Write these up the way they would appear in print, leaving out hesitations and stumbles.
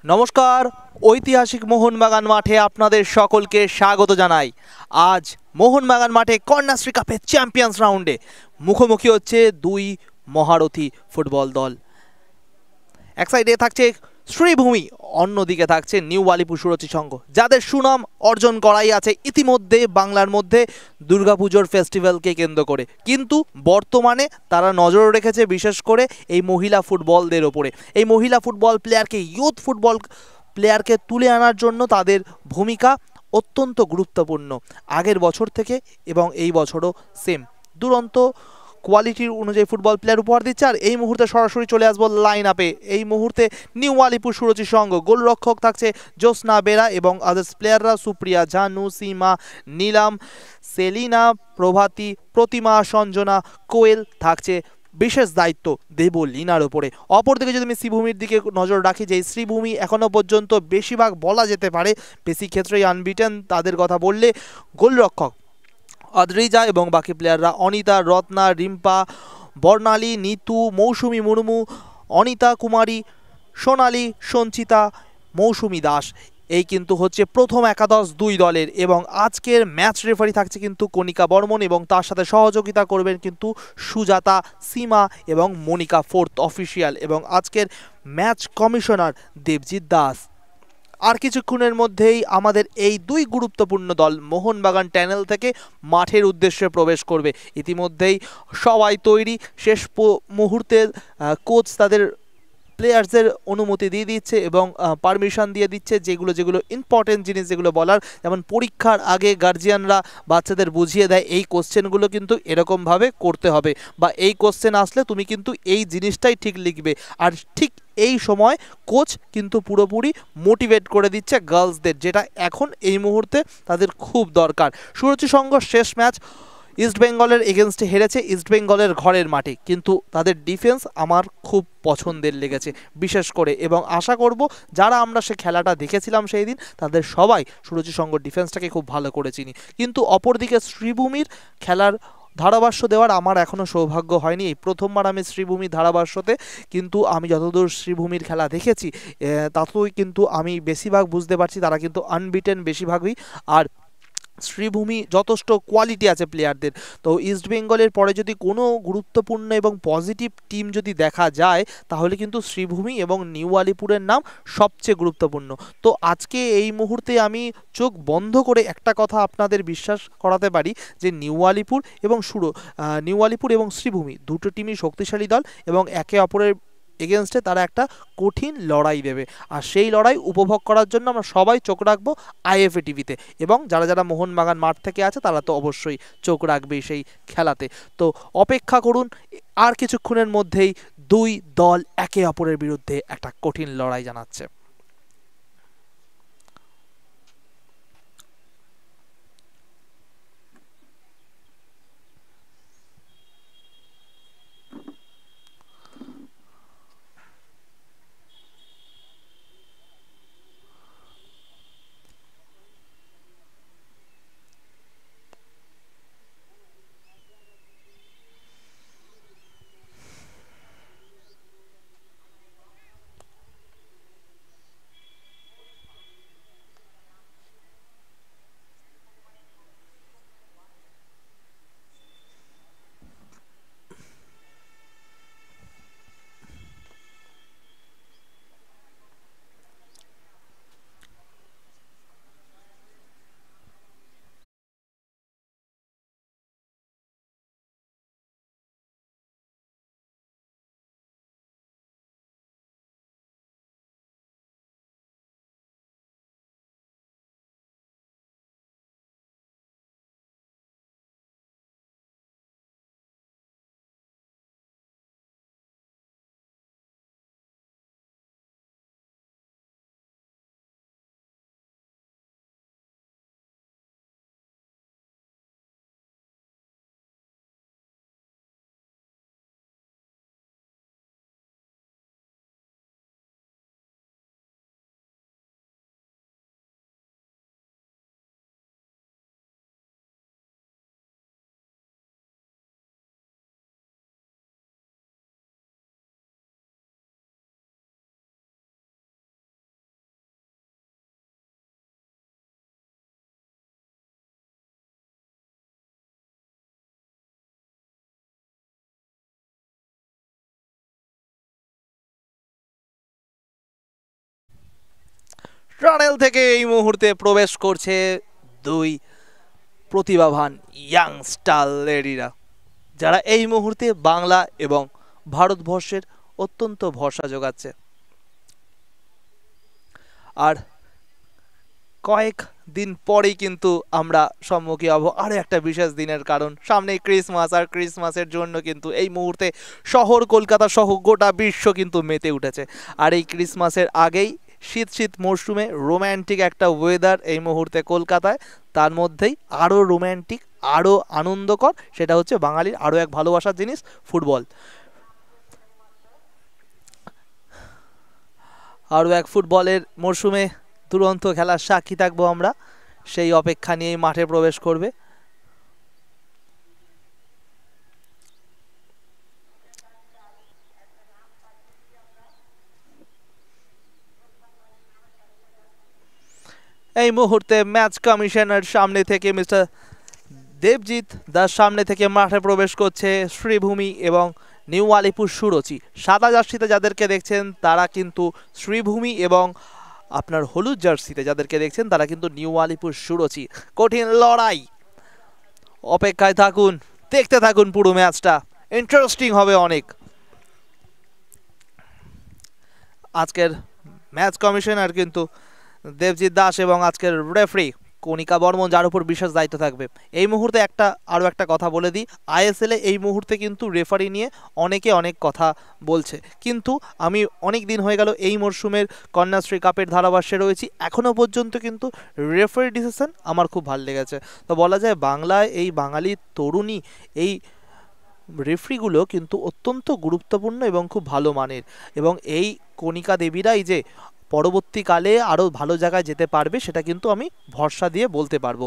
নমস্কার। ঐতিহাসিক মোহনবাগান মাঠে আপনাদের সকলকে স্বাগত জানাই। আজ মোহনবাগান মাঠে কন্যাশ্রী কাপের চ্যাম্পিয়ন্স রাউন্ডে মুখোমুখি হচ্ছে দুই মহারথী ফুটবল দল। এক সাইডে থাকছে শ্রীভূমি, অন্যদিকে থাকছে নিউ আলিপুর সুরচি সংঘ, যাদের সুনাম অর্জন করাই আছে ইতিমধ্যে বাংলার মধ্যে দুর্গাপুজোর ফেস্টিভ্যালকে কেন্দ্র করে। কিন্তু বর্তমানে তারা নজর রেখেছে বিশেষ করে এই মহিলা ফুটবলদের ওপরে। এই মহিলা ফুটবল প্লেয়ারকে, ইয়ুথ ফুটবল প্লেয়ারকে তুলে আনার জন্য তাদের ভূমিকা অত্যন্ত গুরুত্বপূর্ণ আগের বছর থেকে, এবং এই বছরও সেম দুরন্ত কোয়ালিটির অনুযায়ী ফুটবল প্লেয়ার উপহার দিচ্ছে। আর এই মুহূর্তে সরাসরি চলে আসবো লাইন আপে। এই মুহূর্তে নিউ আলিপুর সুরচি সংঘ গোলরক্ষক থাকছে জ্যোৎস্না বেরা এবং আদার্স প্লেয়াররা সুপ্রিয়া, জানু, সীমা, নীলাম, সেলিনা, প্রভাতী, প্রতিমা, সঞ্জনা, কোয়েল থাকছে বিশেষ দায়িত্ব দেবলীনার ওপরে। অপরদিকে যদি আমি শ্রীভূমির দিকে নজর রাখি, যে শ্রীভূমি এখনও পর্যন্ত বেশিরভাগ বলা যেতে পারে বেশি ক্ষেত্রেই আনবিটেন, তাদের কথা বললে গোলরক্ষক অদ্রিজা এবং বাকি প্লেয়াররা অনিতা, রত্না, রিম্পা, বর্ণালী, নিতু, মৌসুমী মুর্মু, অনিতা কুমারী, সোনালী, সঞ্চিতা, মৌসুমী দাস। এই কিন্তু হচ্ছে প্রথম একাদশ দুই দলের। এবং আজকের ম্যাচ রেফারি থাকছে কিন্তু কণিকা বর্মন, এবং তার সাথে সহযোগিতা করবেন কিন্তু সুজাতা, সীমা এবং মনিকা ফোর্থ অফিসিয়াল, এবং আজকের ম্যাচ কমিশনার দেবজিৎ দাস। আর কিছুক্ষণের মধ্যেই আমাদের এই দুই গুরুত্বপূর্ণ দল মোহনবাগান টানেল থেকে মাঠের উদ্দেশ্যে প্রবেশ করবে। ইতিমধ্যেই সবাই তৈরি, শেষ মুহূর্তের কোচ তাদের প্লেয়ার্সদের অনুমতি দিয়ে দিচ্ছে এবং পারমিশন দিয়ে দিচ্ছে, যেগুলো যেগুলো ইম্পর্টেন্ট জিনিস যেগুলো বলার, যেমন পরীক্ষার আগে গার্জিয়ানরা বাচ্চাদের বুঝিয়ে দেয় এই কোশ্চেনগুলো কিন্তু এরকমভাবে করতে হবে, বা এই কোশ্চেন আসলে তুমি কিন্তু এই জিনিসটাই ঠিক লিখবে। আর ঠিক এই সময় কোচ কিন্তু পুরোপুরি মোটিভেট করে দিচ্ছে গার্লসদের, যেটা এখন এই মুহূর্তে তাদের খুব দরকার। সুরচি সংঘ শেষ ম্যাচ ইস্টবেঙ্গলের এগেনস্টে হেরেছে ইস্টবেঙ্গলের ঘরের মাঠে, কিন্তু তাদের ডিফেন্স আমার খুব পছন্দের লেগেছে বিশেষ করে, এবং আশা করব যারা আমরা সে খেলাটা দেখেছিলাম সেই দিন তাদের সবাই সুরচি সংঘ ডিফেন্সটাকে খুব ভালো করে চিনি। কিন্তু অপরদিকে শ্রীভূমির খেলার ধারাভাষ্য দেওয়ার আমার এখনও সৌভাগ্য হয়নি। এই প্রথমবার আমি শ্রীভূমি ধারাভাষ্যতে, কিন্তু আমি যতদূর শ্রীভূমির খেলা দেখেছি ততই কিন্তু আমি বেশিরভাগ বুঝতে পারছি তারা কিন্তু আনবিটেন বেশিরভাগই। আর শ্রীভূমি যথেষ্ট কোয়ালিটি আছে প্লেয়ারদের। তো ইস্টবেঙ্গলের পরে যদি কোনো গুরুত্বপূর্ণ এবং পজিটিভ টিম যদি দেখা যায় তাহলে কিন্তু শ্রীভূমি এবং নিউ আলিপুরের নাম সবচেয়ে গুরুত্বপূর্ণ। তো আজকে এই মুহূর্তে আমি চোখ বন্ধ করে একটা কথা আপনাদের বিশ্বাস করাতে পারি, যে নিউ আলিপুর এবং শ্রীভূমি দুটো টিমই শক্তিশালী দল, এবং একে অপরের এগেনস্টে তারা একটা কঠিন লড়াই দেবে। আর সেই লড়াই উপভোগ করার জন্য আমরা সবাই চোখ রাখবো আইএফএ টিভিতে, এবং যারা যারা মোহনবাগান মাঠ থেকে আছে তারা তো অবশ্যই চোখ রাখবেই সেই খেলাতে। তো অপেক্ষা করুন, আর কিছুক্ষণের মধ্যেই দুই দল একে অপরের বিরুদ্ধে একটা কঠিন লড়াই জানাচ্ছে। টানেল থেকে এই মুহূর্তে প্রবেশ করছে দুই প্রতিভাবান ইয়াং স্টার লেডিরা, যারা এই মুহূর্তে বাংলা এবং ভারতবর্ষের অত্যন্ত ভরসা যোগাচ্ছে। আর কয়েক দিন পরেই কিন্তু আমরা সম্মুখীন হব আরও একটা বিশেষ দিনের, কারণ সামনেই ক্রিসমাস, আর ক্রিসমাসের জন্য কিন্তু এই মুহূর্তে শহর কলকাতা সহ গোটা বিশ্ব কিন্তু মেতে উঠেছে। আর এই ক্রিসমাসের আগেই শীত শীত মরশুমে রোম্যান্টিক একটা ওয়েদার এই মুহূর্তে কলকাতায়, তার মধ্যেই আরও রোম্যান্টিক, আরও আনন্দকর, সেটা হচ্ছে বাঙালির আরও এক ভালোবাসার জিনিস ফুটবল। আরও এক ফুটবলের মরশুমে দুরন্ত খেলার সাক্ষী থাকবো আমরা, সেই অপেক্ষা নিয়েই মাঠে প্রবেশ করবে। এই মুহূর্তে ম্যাচ কমিশনার সামনে থেকে মিস্টার দেবজিৎ দাস সামনে থেকে মাঠে প্রবেশ করছে শ্রীভূমি এবং নিউ আলিপুর সুরচি। সাদা জার্সিতে যাদেরকে দেখছেন তারা কিন্তু শ্রীভূমি এবং আপনার হলুদ জার্সিতে যাদেরকে দেখছেন তারা কিন্তু নিউ আলিপুর সুরচি। কঠিন লড়াই, অপেক্ষায় থাকুন, দেখতে থাকুন পুরো ম্যাচটা, ইন্টারেস্টিং হবে অনেক। আজকের ম্যাচ কমিশনার কিন্তু দেবজিৎ দাস এবং আজকের রেফারি কণিকা বর্মন, যার উপর বিশেষ দায়িত্ব থাকবে। এই মুহূর্তে আরও একটা কথা বলে দিই, আইএসএলে এই মুহূর্তে কিন্তু রেফারি নিয়ে অনেকে অনেক কথা বলছে, কিন্তু আমি অনেক দিন হয়ে গেল এই মরশুমের কন্যাশ্রী কাপের ধারাভাষ্যে রয়েছি, এখনও পর্যন্ত কিন্তু রেফারি ডিসিশন আমার খুব ভালো লেগেছে। তো বলা যায় বাংলায় এই বাঙালি তরুণী এই রেফারিগুলো কিন্তু অত্যন্ত গুরুত্বপূর্ণ এবং খুব ভালো মানের, এবং এই কণিকা দেবীরাই যে পরবর্তীকালে আরও ভালো জায়গায় যেতে পারবে সেটা কিন্তু আমি ভরসা দিয়ে বলতে পারবো।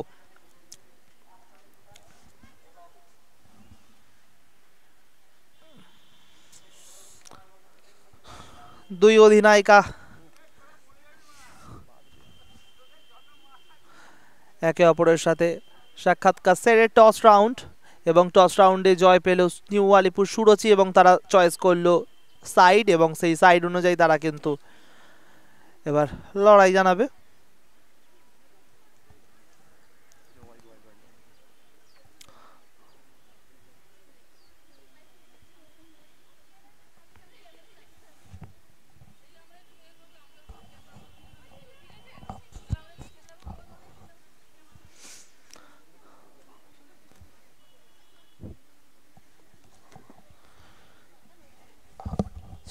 দুই অধিনায়িকা একে অপরের সাথে সাক্ষাৎকার সেরে টস রাউন্ড, এবং টস রাউন্ডে জয় পেল নিউ আলিপুর সুরচি, এবং তারা চয়েস করলো সাইড, এবং সেই সাইড অনুযায়ী তারা কিন্তু এবার লড়াই জানাবে।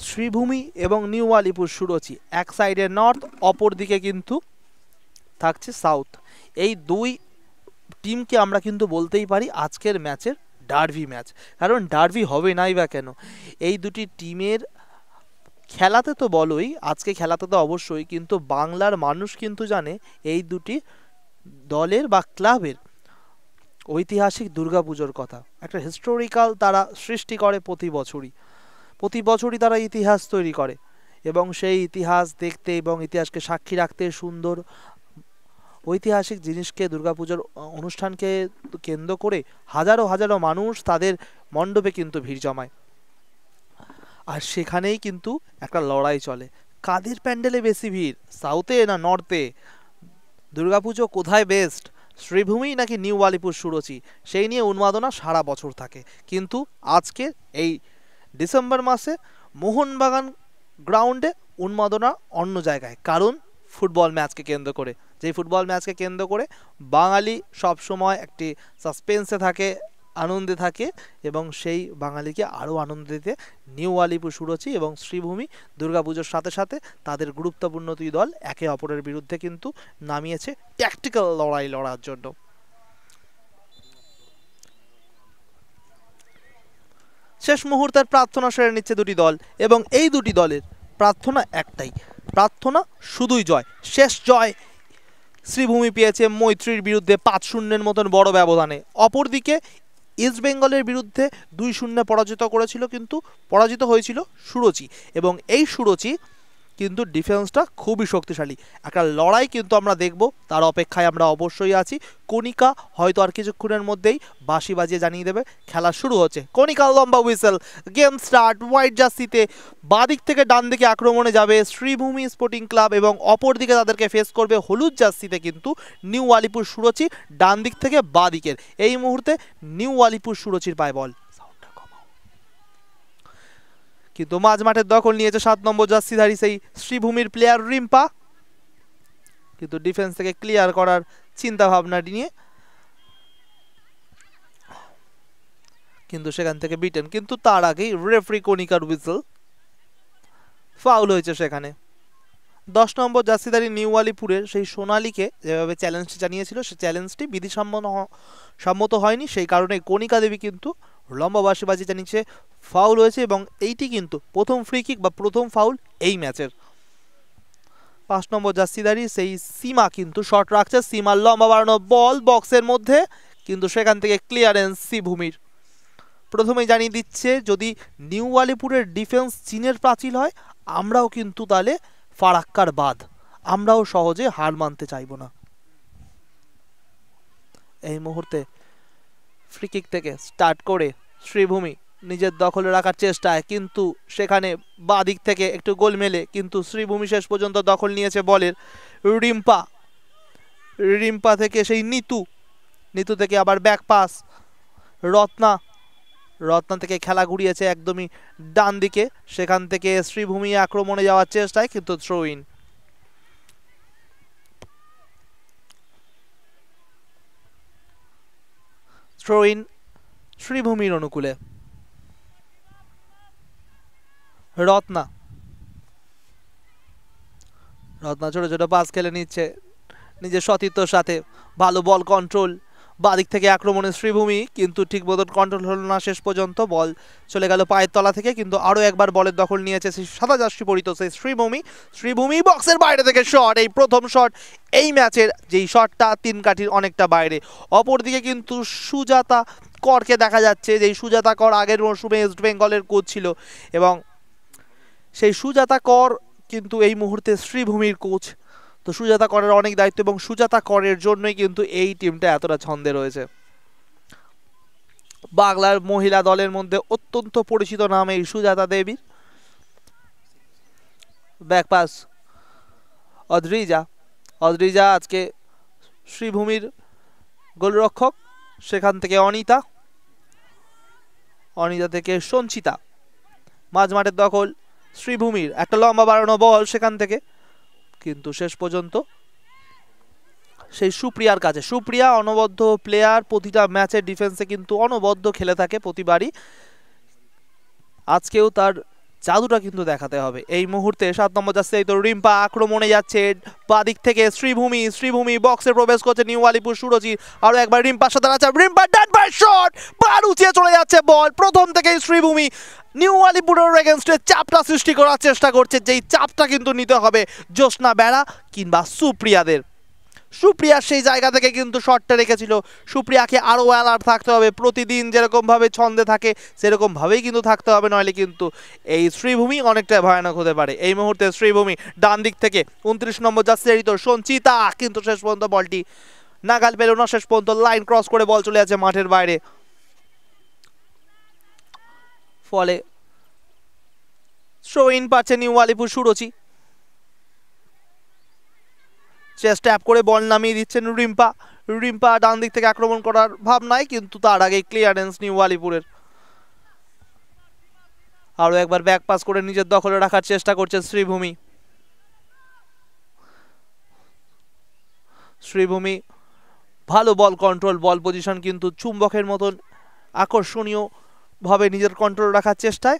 শ্রীভূমি এবং নিউ আলিপুর সুরচি এক সাইডে নর্থ, অপর দিকে কিন্তু থাকছে সাউথ। এই দুই টিমকে আমরা কিন্তু বলতেই পারি আজকের ম্যাচের ডার্বি ম্যাচ, কারণ ডার্বি হবে নাই বা কেন, এই দুটি টিমের খেলাতে তো বলোই, আজকে খেলাতে তো অবশ্যই, কিন্তু বাংলার মানুষ কিন্তু জানে এই দুটি দলের বা ক্লাবের ঐতিহাসিক দুর্গাপুজোর কথা। একটা হিস্টোরিক্যাল তারা সৃষ্টি করে প্রতি বছরই তারা ইতিহাস তৈরি করে, এবং সেই ইতিহাস দেখতে এবং ইতিহাসকে সাক্ষী রাখতে সুন্দর ঐতিহাসিক জিনিসকে, দুর্গাপুজোর অনুষ্ঠানকে কেন্দ্র করে হাজারো হাজারো মানুষ তাদের মণ্ডপে কিন্তু ভিড় জমায়। আর সেখানেই কিন্তু একটা লড়াই চলে, কাদের প্যান্ডেলে বেশি ভিড়, সাউথে না নর্থে, দুর্গাপুজো কোথায় বেস্ট, শ্রীভূমি নাকি নিউ আলিপুর সুরচি, সেই নিয়ে উন্মাদনা সারা বছর থাকে। কিন্তু আজকে এই ডিসেম্বর মাসে মোহনবাগান গ্রাউন্ডে উন্মাদনা অন্য জায়গায়, কারণ ফুটবল ম্যাচকে কেন্দ্র করে, যেই ফুটবল ম্যাচকে কেন্দ্র করে বাঙালি সবসময় একটি সাসপেন্সে থাকে, আনন্দে থাকে, এবং সেই বাঙালিকে আরও আনন্দ দিতে নিউ আলিপুর সুরচি এবং শ্রীভূমি দুর্গাপুজোর সাথে সাথে তাদের গুরুত্বপূর্ণ দুই দল একে অপরের বিরুদ্ধে কিন্তু নামিয়েছে ট্যাকটিক্যাল লড়াই লড়ার জন্য। শেষ মুহূর্তের প্রার্থনা সেরে নিচ্ছে দুটি দল, এবং এই দুটি দলের প্রার্থনা একটাই, প্রার্থনা শুধুই জয়। শেষ জয় শ্রীভূমি পেয়েছে মৈত্রীর বিরুদ্ধে 5-0 মতন বড় ব্যবধানে। অপরদিকে ইস্ট বেঙ্গলের বিরুদ্ধে 2-0 পরাজিত হয়েছিল সুরচি, এবং এই সুরচি কিন্তু ডিফেন্সটা খুবই শক্তিশালী। একটা লড়াই কিন্তু আমরা দেখব, তার অপেক্ষায় আমরা অবশ্যই আছি। কণিকা হয়তো আর কিছুক্ষণের মধ্যেই বাঁশি বাজিয়ে জানিয়ে দেবে খেলা শুরু হচ্ছে। কণিকা লম্বা হুইসেল, গেম স্টার্ট। হোয়াইট জার্সিতে বাদিক থেকে ডান দিকে আক্রমণে যাবে শ্রীভূমি স্পোর্টিং ক্লাব এবং অপর দিকে তাদেরকে ফেস করবে হলুদ জার্সিতে কিন্তু নিউ আলিপুর সুরচি, ডান দিক থেকে বাদিকের। এই মুহূর্তে নিউ আলিপুর সুরচির পায় বল, কিন্তু মাঝ মাঠের দখল নিয়েছে 7 নম্বর জার্সিধারী সেই শ্রীভূমির প্লেয়ার রিম্পা, কিন্তু ডিফেন্স থেকে ক্লিয়ার করার চিন্তা ভাবনা নিয়ে কিন্তু সেখান থেকে বিটেন। কিন্তু তার আগেই রেফারি কণিকার হুইসেল, ফাউল হয়েছে সেখানে। 10 নম্বর জার্সিধারী নিউ আলিপুরের সেই সোনালীকে যেভাবে চ্যালেঞ্জটি জানিয়েছিল, সেই চ্যালেঞ্জটি বিধিসম্মত হয়নি, সেই কারণে কণিকা দেবী কিন্তু লম্বা বাঁশি জানিয়েছে ফাউল হয়েছে এবং এইটি কিন্তু প্রথম ফ্রি কিক বা প্রথম ফাউল এই ম্যাচের। 5 নম্বর জার্সিধারী সেই সীমা কিন্তু শট রাখছে, সীমার লম্বা বাড়ানো বল বক্সের মধ্যে, কিন্তু সেখান থেকে ক্লিয়ারেন্স শ্রীভূমির। প্রথমেই জানিয়ে দিচ্ছে যদি নিউ আলিপুরের ডিফেন্স চীনের প্রাচীর হয়, আমরাও কিন্তু তাহলে ফারাক্কার বাদ, আমরাও সহজে হার মানতে চাইব না। এই মুহূর্তে ফ্রি কিক থেকে স্টার্ট করে শ্রীভূমি নিজের দখলে রাখার চেষ্টায়, কিন্তু সেখানে বাঁ দিক থেকে একটু গোল মেলে, কিন্তু শ্রীভূমি শেষ পর্যন্ত দখল নিয়েছে বলের। রিম্পা থেকে সেই নিতু থেকে আবার ব্যাক পাস রত্না থেকে খেলা ঘুরিয়েছে একদমই ডান দিকে, সেখান থেকে শ্রীভূমি আক্রমণে যাওয়ার চেষ্টায়, কিন্তু থ্রো ইন শ্রীভূমির অনুকূলে। রত্না ছোট ছোট পাস খেলে নিচ্ছে নিজের সতীর্থর সাথে, ভালো বল কন্ট্রোল, বাদিক থেকে আক্রমণে শ্রীভূমি, কিন্তু ঠিক মতন কন্ট্রোল হলো না, শেষ পর্যন্ত বল চলে গেল পায়ের তলা থেকে, কিন্তু আরও একবার বলের দখল নিয়েছে সেই সাদা জার্সি পরিত সেই শ্রীভূমি বক্সের বাইরে থেকে শট, এই প্রথম শট এই ম্যাচের, যেই শটটা 3 কাঠির অনেকটা বাইরে। অপরদিকে কিন্তু সুজাতা করকে দেখা যাচ্ছে, যেই সুজাতা কর আগের মরশুমে ইস্ট বেঙ্গলের কোচ ছিল এবং সেই সুজাতা কর কিন্তু এই মুহূর্তে শ্রীভূমির কোচ। তো সুজাতা করের অনেক দায়িত্ব এবং সুজাতা করের জন্যই কিন্তু এই টিমটা এতটা ছন্দে রয়েছে। বাংলার মহিলা দলের মধ্যে অত্যন্ত পরিচিত নাম এই সুজাতা দেবীর। ব্যাকপাস অদ্রিজা আজকে শ্রীভূমির গোলরক্ষক, সেখান থেকে অনিতা থেকে সঞ্চিতা, মাঝ মাঠের দখল শ্রীভূমির, একটা লম্বা বাড়ানো বল সেখান থেকে, কিন্তু শেষ পর্যন্ত সেই সুপ্রিয়ার কাছে। সুপ্রিয়া অনবদ্য প্লেয়ার, প্রতিটা ম্যাচের ডিফেন্সে কিন্তু অনবদ্য খেলে থাকে প্রতিবারই, আজকেও তার জাদুটা কিন্তু দেখাতে হবে। এই মুহূর্তে 7 নম্বর জার্সি তো রিম্পা আক্রমণে যাচ্ছে বাদিক থেকে শ্রীভূমি বক্সে প্রবেশ করছে নিউ আলিপুর সুরজি, আরো একবার রিম্পার সাথে আছে, রিম্পা ডান পায়ের শট, বার উঁচিয়ে চলে যাচ্ছে বল। প্রথম থেকেই শ্রীভূমি নিউ আলিপুরের এগেইনস্টে চাপটা সৃষ্টি করার চেষ্টা করছে, যেই চাপটা কিন্তু নিতে হবে জ্যোৎস্না বেড়া কিংবা সুপ্রিয়াদের। সুপ্রিয়া সেই জায়গা থেকে কিন্তু শটটা রেখেছিল, সুপ্রিয়াকে আরও অ্যালার্ট থাকতে হবে, প্রতিদিন যেরকমভাবে ছন্দে থাকে সেরকমভাবেই কিন্তু থাকতে হবে, নইলে কিন্তু এই শ্রীভূমি অনেকটা ভয়ানক হতে পারে। এই মুহূর্তে শ্রীভূমি ডান দিক থেকে 29 নম্বর জার্সি তো সঞ্চিতা, কিন্তু শেষ পর্যন্ত বলটি নাগাল পেল না, শেষ পর্যন্ত লাইন ক্রস করে বল চলে যাচ্ছে মাঠের বাইরে, ফলে থ্রো ইন পাচ্ছে নিউ আলিপুর সুরচি। চেস্ট ট্যাপ করে বল নামিয়ে দিচ্ছেন রিম্পা ডান দিক থেকে আক্রমণ করার ভাবনায়, কিন্তু তার আগে ক্লিয়ারেন্স নিউ আলিপুরের। আরও একবার ব্যাক পাস করে নিজের দখলে রাখার চেষ্টা করছে শ্রীভূমি, ভালো বল কন্ট্রোল, বল পজিশন কিন্তু চুম্বকের মতন আকর্ষণীয় ভাবে নিজের কন্ট্রোল রাখার চেষ্টায়,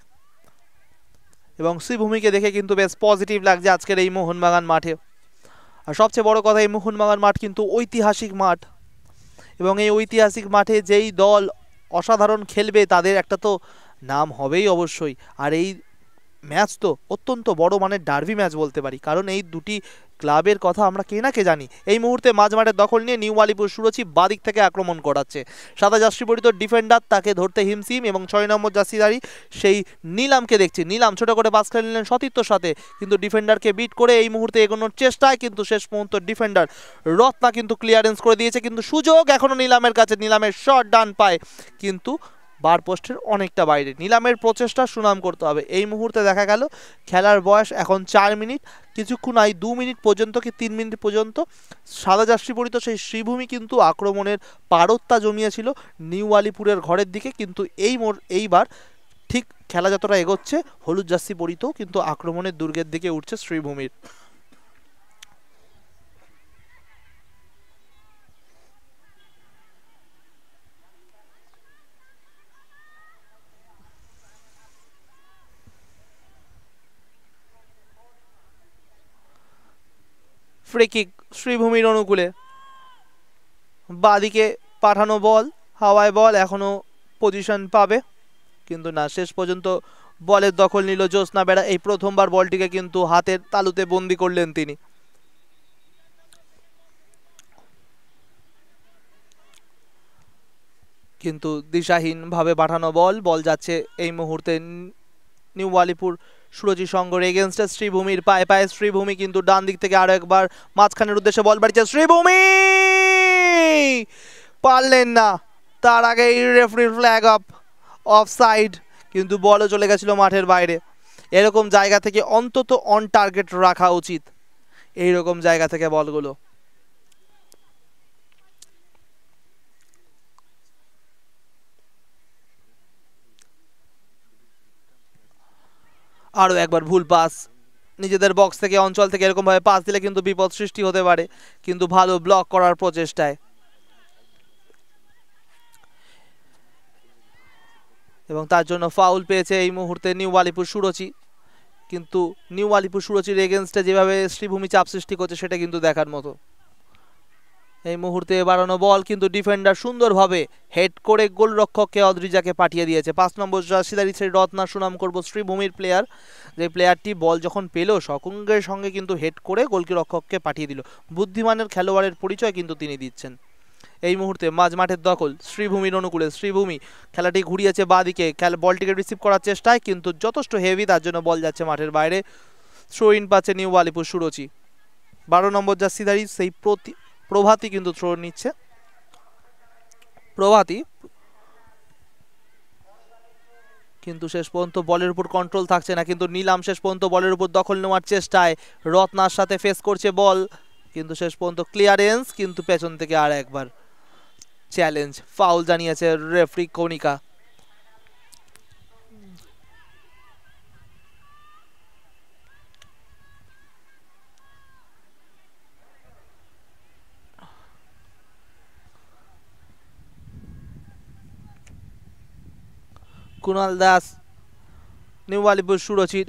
এবং শ্রীভূমিকে দেখে কিন্তু বেশ পজিটিভ লাগছে আজকের এই মোহনবাগান মাঠে। আর সবচেয়ে বড় কথা, এই মোহনবাগান মাঠ কিন্তু ঐতিহাসিক মাঠ, এবং এই ঐতিহাসিক মাঠে যেই দল অসাধারণ খেলবে তাদের একটা তো নাম হবেই অবশ্যই। আর এই ম্যাচ তো অত্যন্ত বড় মানের ডার্বি ম্যাচ বলতে পারি, কারণ এই দুটি ক্লাবের কথা আমরা কে না কে জানি। এই মুহূর্তে মাঝমাঠের দখল নিয়ে নিউ আলিপুর সুরচি বাদিক থেকে আক্রমণ করাচ্ছে। সাদা জার্সি পরিহিত ডিফেন্ডার, তাকে ধরতে হিমসিম, এবং ৬ নম্বর জার্সিধারী সেই নীলামকে দেখছি। নীলাম ছোট করে পাস খেলে নিলেন সতীর্থর সাথে, কিন্তু ডিফেন্ডারকে বিট করে এই মুহূর্তে এগোনোর চেষ্টায়, কিন্তু শেষ পর্যন্ত ডিফেন্ডার রত্না কিন্তু ক্লিয়ারেন্স করে দিয়েছে। কিন্তু সুযোগ এখনো নীলামের কাছে, নীলামের শট ডান পায়, কিন্তু বার পোস্টের অনেকটা বাইরে। নীলামের প্রচেষ্টা সুনাম করতে হবে। এই মুহূর্তে দেখা গেল খেলার বয়স এখন 4 মিনিট, কিছুক্ষণ 2 মিনিট পর্যন্ত কি 3 মিনিট পর্যন্ত সাদা জার্সি পরিত সেই শ্রীভূমি কিন্তু আক্রমণের পারত্তা জমিয়েছিল নিউ আলিপুরের ঘরের দিকে, কিন্তু এইবার ঠিক খেলা যতটা এগোচ্ছে হলুদ জার্সি পরিতও কিন্তু আক্রমণের দুর্গের দিকে উঠছে শ্রীভূমির। ফ্রি কিক শ্রীভূমির অনুকূলে, বাদিকে পাঠানো বল, হাওয়ায় বল, এখনো পজিশন পাবে, কিন্তু না, শেষ পর্যন্ত বলের দখল নিল জ্যোৎস্না বেড়া। এই প্রথমবার বলটিকে কিন্তু হাতের তালুতে বন্দি করলেন তিনি। কিন্তু দিশাহীন ভাবে পাঠানো বল, বল যাচ্ছে এই মুহূর্তে নিউ আলিপুর সুরজি সংঘর এগেনস্টে। শ্রীভূমির পায়ে পায়ে শ্রীভূমি কিন্তু ডান দিক থেকে আরো একবার মাঝখানের উদ্দেশ্যে বল বাড়িছে শ্রীভূমি, পারলেন না, তার আগেই রেফারির ফ্ল্যাগ অফ সাইড, কিন্তু বলও চলে গেছিল মাঠের বাইরে। এরকম জায়গা থেকে অন্তত অন টার্গেট রাখা উচিত, এইরকম জায়গা থেকে বলগুলো। আরও একবার ভুল পাস, নিজেদের বক্স থেকে অঞ্চল থেকে এরকমভাবে পাস দিলে কিন্তু বিপদ সৃষ্টি হতে পারে, কিন্তু ভালো ব্লক করার প্রচেষ্টায়। এবং তার জন্য ফাউল পেয়েছে এই মুহূর্তে নিউ আলিপুর সুরচি, কিন্তু নিউ আলিপুর সুরচির এগেনস্টে যেভাবে শ্রীভূমি চাপ সৃষ্টি করছে সেটা কিন্তু দেখার মতো। এই মুহূর্তে বাড়ানো বল, কিন্তু ডিফেন্ডার সুন্দরভাবে হেড করে গোলরক্ষককে অদ্রিজাকে পাঠিয়ে দিয়েছে। ৫ নম্বর জার্সিধারী সেই রত্না, সুনাম করব শ্রীভূমির প্লেয়ার, যে প্লেয়ারটি বল যখন পেল সঙ্গে সঙ্গে কিন্তু হেড করে গোলরক্ষককে পাঠিয়ে দিল। বুদ্ধিমানের খেলোয়াড়ের পরিচয় কিন্তু তিনি দিচ্ছেন। এই মুহূর্তে মাঝমাঠের দখল শ্রীভূমির অনুকূলে, শ্রীভূমি খেলাটি ঘুরিয়েছে বাদিকে, বলটিকে রিসিভ করার চেষ্টায়, কিন্তু যথেষ্ট হেভি, তার জন্য বল যাচ্ছে মাঠের বাইরে। থ্রো ইন পাচ্ছে নিউ আলিপুর সুরচি। 12 নম্বর জার্সিধারী সেই প্রভাতী কিন্তু থ্রো নিচ্ছে। প্রভাতী কিন্তু শেষ পর্যন্ত বলের উপর কন্ট্রোল থাকছে না, কিন্তু নীলাম শেষ পর্যন্ত বলের উপর দখল নেওয়ার চেষ্টায়, রত্নার সাথে ফেস করছে বল, কিন্তু শেষ পর্যন্ত ক্লিয়ারেন্স, কিন্তু পেছন থেকে আর একবার চ্যালেঞ্জ, ফাউল জানিয়েছে রেফারি কণিকা। কুণাল দাস নিউ আলিপুর সুরচির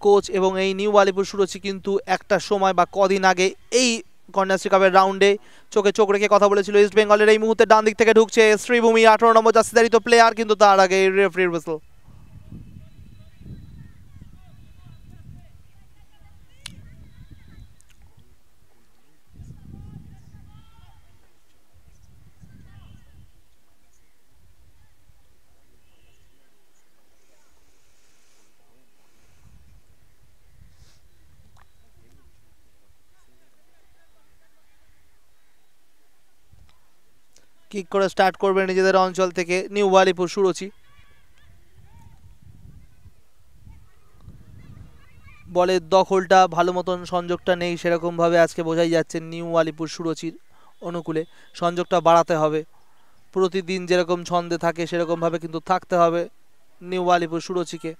কোচ, এবং এই নিউ আলিপুর সুরচি কিন্তু একটা সময় বা কদিন আগে এই কন্যাশ্রী কাপের রাউন্ডে চোখে চোখ রেখে কথা বলেছিল ইস্ট বেঙ্গলের। এই মুহূর্তে ডান দিক থেকে ঢুকছে শ্রীভূমি, 18 নম্বর জার্সিধারী তো প্লেয়ার, কিন্তু তার আগে রেফারির হুইসেল। কিক করে স্টার্ট করবে নিজেদের অঞ্চল থেকে নিউ আলিপুর সুরচি। বলের দখলটা ভালো মতন, সংযোগটা নেই সেরকমভাবে আজকে বোঝাই যাচ্ছে নিউ আলিপুর সুরচির অনুকূলে। সংযোগটা বাড়াতে হবে, প্রতিদিন যেরকম ছন্দে থাকে সেরকমভাবে কিন্তু থাকতে হবে নিউ আলিপুর সুরচিকে,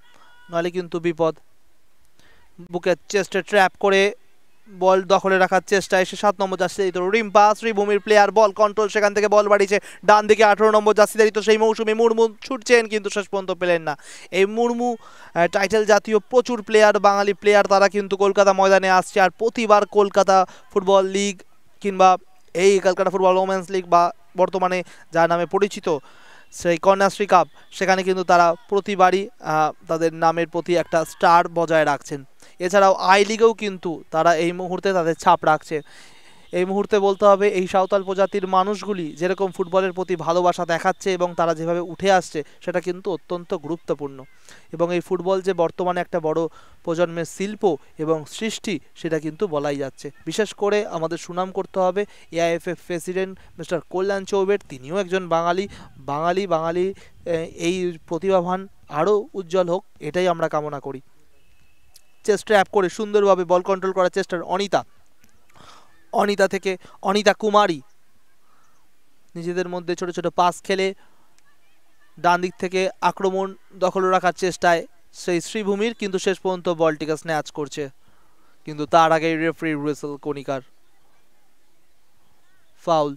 নাহলে কিন্তু বিপদ। বুকের চেস্টে ট্র্যাপ করে বল দখলে রাখার চেষ্টায় সে 7 নম্বর জার্সিধারী তো রিম্পা, শ্রীভূমির প্লেয়ার, বল কন্ট্রোল, সেখান থেকে বল বাড়িয়েছে ডান দিকে 18 নম্বর জার্সিধারী তো সেই মৌসুমে মুর্মু ছুটছেন, কিন্তু শেষ পর্যন্ত পেলেন না। এই মুর্মু টাইটেল জাতীয় প্রচুর প্লেয়ার, বাঙালি প্লেয়ার, তারা কিন্তু কলকাতা ময়দানে আসছে, আর প্রতিবার কলকাতা ফুটবল লিগ কিংবা এই কলকাতা ফুটবল ওমেন্স লিগ বা বর্তমানে যার নামে পরিচিত সেই কন্যাশ্রী কাপ, সেখানে কিন্তু তারা প্রতিবারই তাদের নামের প্রতি একটা স্টার বজায় রাখছেন। এছাড়াও আই লিগেও কিন্তু তারা এই মুহূর্তে তাদের ছাপ রাখছে। এই মুহূর্তে বলতে হবে এই সাঁওতাল প্রজাতির মানুষগুলি যেরকম ফুটবলের প্রতি ভালোবাসা দেখাচ্ছে এবং তারা যেভাবে উঠে আসছে সেটা কিন্তু অত্যন্ত গুরুত্বপূর্ণ। এবং এই ফুটবল যে বর্তমানে একটা বড় প্রজন্মের শিল্প এবং সৃষ্টি সেটা কিন্তু বলাই যাচ্ছে। বিশেষ করে আমাদের সুনাম করতে হবে এআইএফএফ প্রেসিডেন্ট মিস্টার কল্যাণ চৌবের, তিনিও একজন বাঙালি। বাঙালি বাঙালি এই প্রতিভাবান আরও উজ্জ্বল হোক, এটাই আমরা কামনা করি। চেস্ট ট্র্যাপ করে সুন্দরভাবে বল কন্ট্রোল করার চেষ্টা অনিতা থেকে অনিতা কুমারী নিজেদের মধ্যে ছোট ছোট পাস খেলে ডান দিক থেকে আক্রমণ দখল রাখার চেষ্টায় সেই শ্রীভূমির, কিন্তু শেষ পর্যন্ত বলটিকে স্ন্যাচ করছে, কিন্তু তার আগে রেফারি হুইসেল, কণিকার ফাউল।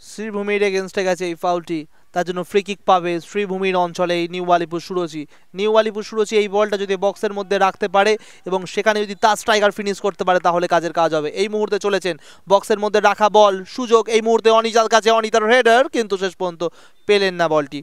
শ্রীভূমির এগেনস্টে গেছে এই ফাউলটি, তার জন্য ফ্রি কিক পাবে শ্রীভূমির অঞ্চলে এই নিউ আলিপুর সুরচি। নিউ আলিপুর সুরচি এই বলটা যদি বক্সের মধ্যে রাখতে পারে এবং সেখানে যদি তার স্ট্রাইকার ফিনিশ করতে পারে তাহলে কাজের কাজ হবে। এই মুহূর্তে চলেছেন বক্সের মধ্যে রাখা বল, সুযোগ এই মুহূর্তে অনিতার কাছে, অনিতার হেডার, কিন্তু শেষ পর্যন্ত পেলেন না বলটি।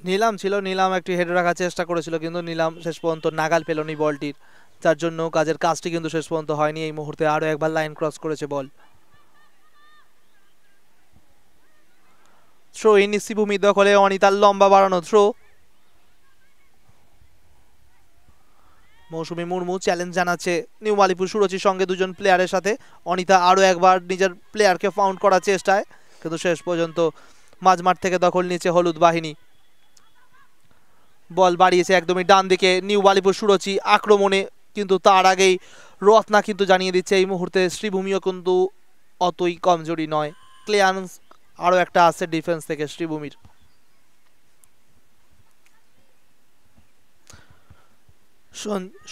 নিলাম ছিল, নিলাম একটি হেড রাখার চেষ্টা করেছিল, কিন্তু নিলাম শেষ পর্যন্ত নাগাল পেলনি বলটির, যার জন্য কাজের কাজটি কিন্তু শেষ পর্যন্ত হয়নি। এই মুহূর্তে আরো একবার লাইন ক্রস করেছে বল। থ্রো ইন শ্রীভূমি দখলে, অনিতার লম্বা বাড়ানো থ্রো। মৌসুমী মুর্মু চ্যালেঞ্জ জানাচ্ছে নিউ আলিপুর সুরচির সঙ্গে দুজন প্লেয়ারের সাথে। অনিতা আরো একবার নিজের প্লেয়ারকে ফাউন্ড করার চেষ্টায়, কিন্তু শেষ পর্যন্ত মাঝমাঠ থেকে দখল নিচ্ছে হলুদ বাহিনী। বল বাড়িয়েছে একদমই ডান দিকে নিউ আলিপুর সুরচি আক্রমণে, কিন্তু তার আগেই রত্না কিন্তু জানিয়ে দিচ্ছে এই মুহূর্তে শ্রীভূমিও কিন্তু অতই কমজোরি নয়। ক্লিয়ারেন্স আরও একটা আছে ডিফেন্স থেকে শ্রীভূমির।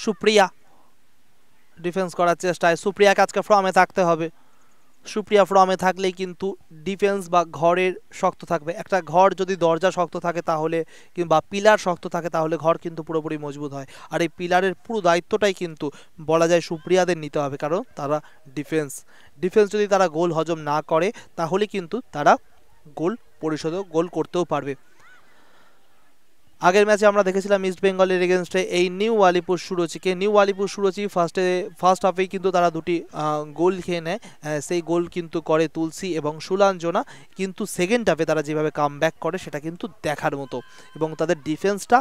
সুপ্রিয়া ডিফেন্স করার চেষ্টায়, সুপ্রিয়াকে আজকে ফর্মে থাকতে হবে। সুপ্রিয়া ফর্মে থাকলেই কিন্তু ডিফেন্স বা ঘরের শক্ত থাকবে। একটা ঘর যদি দরজা শক্ত থাকে তাহলে, কিংবা পিলার শক্ত থাকে তাহলে ঘর কিন্তু পুরোপুরি মজবুত হয়। আর এই পিলারের পুরো দায়িত্বটাই কিন্তু বলা যায় সুপ্রিয়াদের নিতে হবে, কারণ তারা ডিফেন্স যদি তারা গোল হজম না করে তাহলে কিন্তু তারা গোল গোল করতেও পারবে। আগের ম্যাচে আমরা দেখেছিলাম ইস্ট বেঙ্গলের এগেনস্টে এই নিউ আলিপুর সুরচিকে। নিউ আলিপুর সুরচি ফার্স্ট হাফেই কিন্তু তারা দুটি গোল খেয়ে নেয়, সেই গোল কিন্তু করে তুলসী এবং সুলাঞ্জনা, কিন্তু সেকেন্ড হাফে তারা যেভাবে কামব্যাক করে সেটা কিন্তু দেখার মতো, এবং তাদের ডিফেন্সটা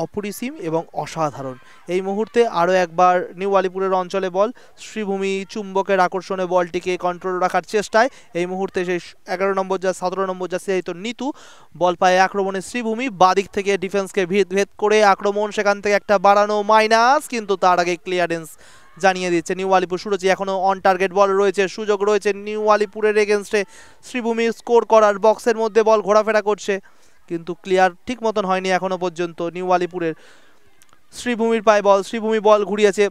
অপরিসীম এবং অসাধারণ। এই মুহূর্তে আরও একবার নিউ আলিপুরের অঞ্চলে বল, শ্রীভূমি চুম্বকের আকর্ষণে বলটিকে কন্ট্রোল রাখার চেষ্টায়। এই মুহূর্তে সেই 11 নম্বর যা 17 নম্বর যা সেই তো নিতু বল পায় আক্রমণে শ্রীভূমি, বাদিক থেকে ডিফেন্সকে ভেদ করে আক্রমণ, সেখান থেকে একটা বাড়ানো মাইনাস, কিন্তু তার আগে ক্লিয়ারেন্স জানিয়ে দিচ্ছে নিউ আলিপুর সুরচি। এখনও অন টার্গেট বল রয়েছে, সুযোগ রয়েছে নিউ আলিপুরের এগেনস্টে শ্রীভূমি স্কোর করার, বক্সের মধ্যে বল ঘোরাফেরা করছে, কিন্তু ক্লিয়ার ঠিক মতন হয়নি এখনো পর্যন্ত নিউ আলিপুরের। শ্রীভূমির পায় বল, শ্রীভূমি বল ঘুরিয়েছে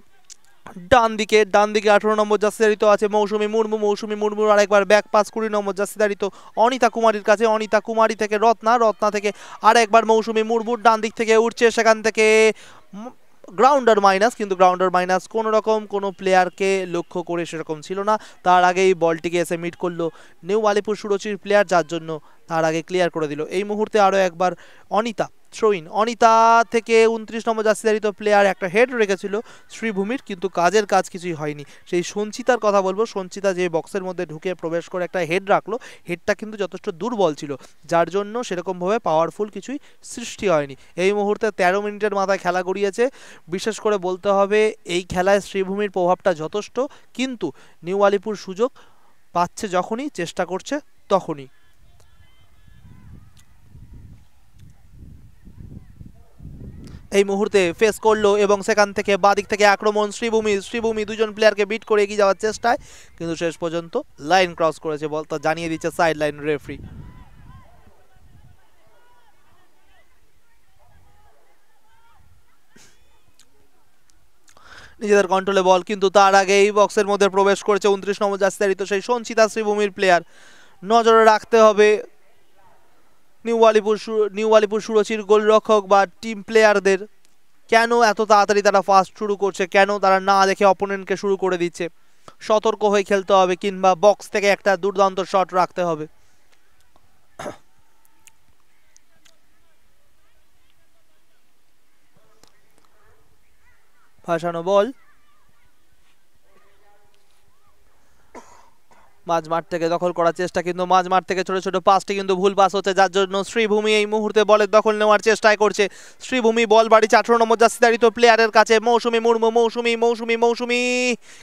ডান দিকে 18 নম্বর জার্সি দাঁড়িত আছে মৌসুমী মুর্মুর আরেকবার ব্যাক পাস 20 নম্বর জার্সি দাঁড়িত অনিতা কুমারীর কাছে, অনিতা কুমারী থেকে রত্না থেকে আরেকবার মৌসুমী মুর্মুর ডান দিক থেকে উঠছে, সেখান থেকে গ্রাউন্ডার মাইনাস, কিন্তু গ্রাউন্ডার মাইনাস কোনো রকম কোনো প্লেয়ারকে লক্ষ্য করে সেরকম ছিল না। তার আগেই বলটিকে এসে মিট করলো নিউ আলিপুর সুরচির প্লেয়ার, যার জন্য তার আগে ক্লিয়ার করে দিল। এই মুহূর্তে আরও একবার অনিতা থ্রোইন, অনিতা থেকে 29 নম্বর জার্সি দাঁড়িত প্লেয়ার একটা হেড রেখেছিল শ্রীভূমির, কিন্তু কাজের কাজ কিছুই হয়নি। সেই সঞ্চিতার কথা বলবো, সঞ্চিতা যে বক্সের মধ্যে ঢুকে প্রবেশ করে একটা হেড রাখলো, হেডটা কিন্তু যথেষ্ট দুর্বল ছিল, যার জন্য সেরকমভাবে পাওয়ারফুল কিছুই সৃষ্টি হয়নি। এই মুহূর্তে 13 মিনিটের মাথায় খেলা গড়িয়েছে। বিশেষ করে বলতে হবে এই খেলায় শ্রীভূমির প্রভাবটা যথেষ্ট, কিন্তু নিউ আলিপুর সুযোগ পাচ্ছে যখনই, চেষ্টা করছে তখনই। এই মুহূর্তে ফেস করলো এবং সেখান থেকে বাদিক থেকে আক্রমণ শ্রীভূমি দুজন প্লেয়ারকে বিট করে এগিয়ে যাওয়ার চেষ্টায়, কিন্তু শেষ পর্যন্ত লাইন ক্রস করেছে বল, তা জানিয়ে দিচ্ছে সাইড লাইন রেফারি। নিজেদের কন্ট্রোলে বল, কিন্তু তার আগে এই বক্সের মধ্যে প্রবেশ করেছে 29 নম্বর জার্সি ধারিত সেই সঞ্চিতা শ্রীভূমির প্লেয়ার। নজরে রাখতে হবে নিউ আলিপুর সুরচির গোলরক্ষক বা টিম প্লেয়ারদের। কেন এত তাড়াতাড়ি তারা ফাস্ট শুরু করছে, কেন তারা না দেখে অপোনেন্টকে শুরু করে দিচ্ছে। সতর্ক হয়ে খেলতে হবে, কিংবা বক্স থেকে একটা দুর্দান্ত শট রাখতে হবে। ভাসানো বল মাঝমাঠ থেকে দখল করার চেষ্টা, কিন্তু মাঝমাঠ থেকে ছোট ছোট পাসটি কিন্তু ভুল পাস হচ্ছে, যার জন্য শ্রীভূমি এই মুহূর্তে বলের দখল নেওয়ার চেষ্টায় করছে। শ্রীভূমি বল বাড়িছে 18 নম্বর জার্সি ধারিত প্লেয়ারের কাছে, মৌসুমী মুর্মু। মৌসুমী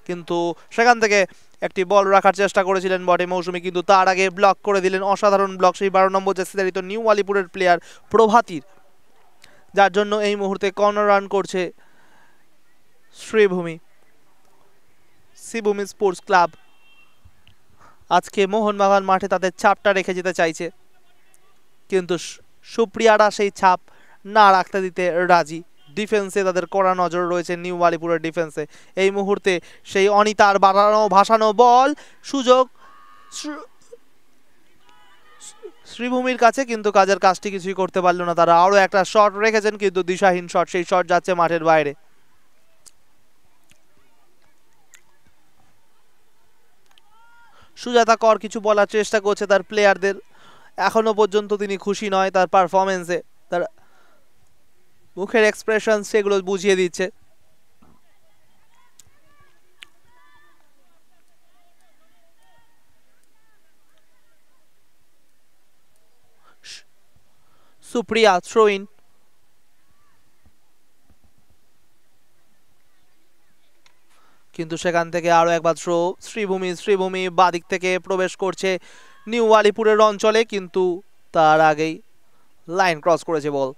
কিন্তু সেখান থেকে একটি বল রাখার চেষ্টা করেছিলেন বটে মৌসুমী, কিন্তু তার আগে ব্লক করে দিলেন, অসাধারণ ব্লক সেই 12 নম্বর জার্সি ধারিত নিউ আলিপুরের প্লেয়ার প্রভাতীর, যার জন্য এই মুহূর্তে কর্নার রান করছে শ্রীভূমি। শ্রীভূমি স্পোর্টস ক্লাব আজকে মোহনবাগান মাঠে তাদের ছাপটা রেখে যেতে চাইছে, কিন্তু সুপ্রিয়ারা সেই ছাপ না রাখতে দিতে রাজি। ডিফেন্সে তাদের কড়া নজর রয়েছে নিউ আলিপুরের ডিফেন্সে। এই মুহূর্তে সেই অনিতার ভাসানো বল, সুযোগ শ্রীভূমির কাছে, কিন্তু কাজের কাজটি কিছুই করতে পারলো না তারা। আরও একটা শট রেখেছেন, কিন্তু দিশাহীন শট, সেই শট যাচ্ছে মাঠের বাইরে। সুজাতা কর কিছু বলার চেষ্টা করছে তার প্লেয়ারদের, এখনো পর্যন্ত তিনি খুশি নয় তার পারফরমেন্সে, তার মুখের এক্সপ্রেশন সেগুলো বুঝিয়ে দিচ্ছে। সুপ্রিয়া থ্রো ইন, কিন্তু সেখান থেকে আরো একবার থ্রো। শ্রীভূমি বাদিক থেকে প্রবেশ করছে নিউ আলিপুরের অঞ্চলে, কিন্তু তার আগেই লাইন ক্রস করেছে বল,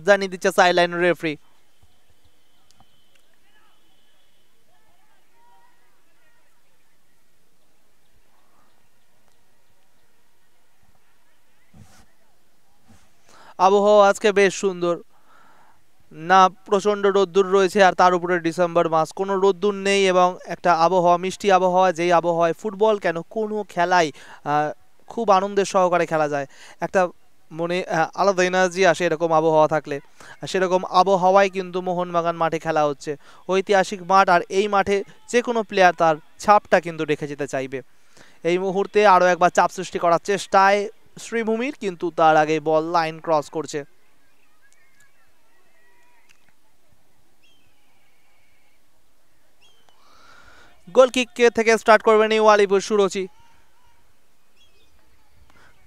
জানিয়ে দিচ্ছে সাইড লাইন রেফারি। আবহাওয়া আজকে বেশ সুন্দর, না প্রচণ্ড রোদ্দুর রয়েছে, আর তার উপরে ডিসেম্বর মাস, কোনো রোদ্দুর নেই, এবং একটা আবহাওয়া মিষ্টি আবহাওয়া, যেই আবহাওয়ায় ফুটবল কেন কোনো খেলাই খুব আনন্দের সহকারে খেলা যায়, একটা মনে আলাদা এনার্জি আসে এরকম আবহাওয়া থাকলে। সেরকম আবহাওয়ায় কিন্তু মোহনবাগান মাঠে খেলা হচ্ছে, ঐতিহাসিক মাঠ, আর এই মাঠে যে কোনো প্লেয়ার তার ছাপটা কিন্তু রেখে যেতে চাইবে। এই মুহূর্তে আরও একবার চাপ সৃষ্টি করার চেষ্টায় শ্রীভূমির, কিন্তু তার আগে বল লাইন ক্রস করছে। গোল কিক থেকে স্টার্ট করবে নিউ আলিপুর সুরচি।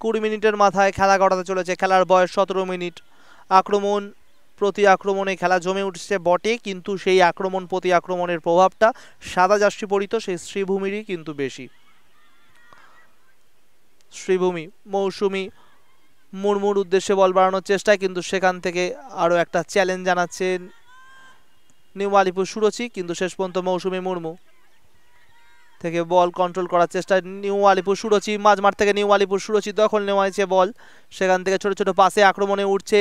20 মিনিটের মাথায় খেলা গড়াতে চলেছে, খেলার বয়স 17 মিনিট। আক্রমণ প্রতি আক্রমণে খেলা জমে উঠছে বটে, কিন্তু সেই আক্রমণ প্রতি আক্রমণের প্রভাবটা সাদা জার্সি পরিত সেই শ্রীভূমিরই কিন্তু বেশি। শ্রীভূমি মৌসুমী মুর্মুর উদ্দেশ্যে বল বাড়ানোর চেষ্টায়, কিন্তু সেখান থেকে আরও একটা চ্যালেঞ্জ জানাচ্ছে নিউ আলিপুর সুরচি, কিন্তু শেষ পর্যন্ত মৌসুমী মুর্মু থেকে বল কন্ট্রোল করার চেষ্টা নিউ আলিপুর সুরচি। মাঝমাঠ থেকে নিউ আলিপুর সুরচি দখল নেওয়া হয়েছে বল, সেখান থেকে ছোট ছোট পাসে আক্রমণে উঠছে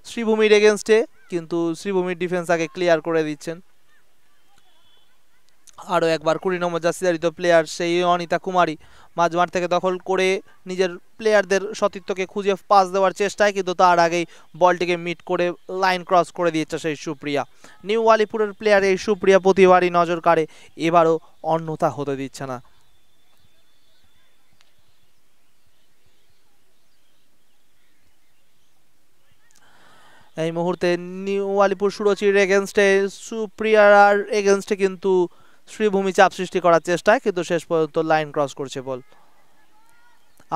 শ্রীভূমির এগেনস্টে, কিন্তু শ্রীভূমির ডিফেন্স আগে ক্লিয়ার করে দিচ্ছেন। আরও একবার 20 নম্বর জার্সি ধারিত প্লেয়ার সেই অনিতা কুমারী মাঝমাঠ থেকে দখল করে নিজের প্লেয়ারদের সতীর্থকে খুঁজে পাস দেওয়ার চেষ্টায়, কিন্তু তার আগেই বলটিকে মিট করে লাইন ক্রস করে দিয়েছে সেই সুপ্রিয়া। নিউ আলিপুরের প্লেয়ার এই সুপ্রিয়া প্রতিবারই নজর কাড়ে, এবারও অন্যথা হতে দিচ্ছে না। এই মুহূর্তে নিউ আলিপুর সুরচির এগেনস্টে সুপ্রিয়ার এগেনস্টে কিন্তু শ্রীভূমি চাপ সৃষ্টি করার চেষ্টায়, কিন্তু শেষ পর্যন্ত লাইন ক্রস করছে বল।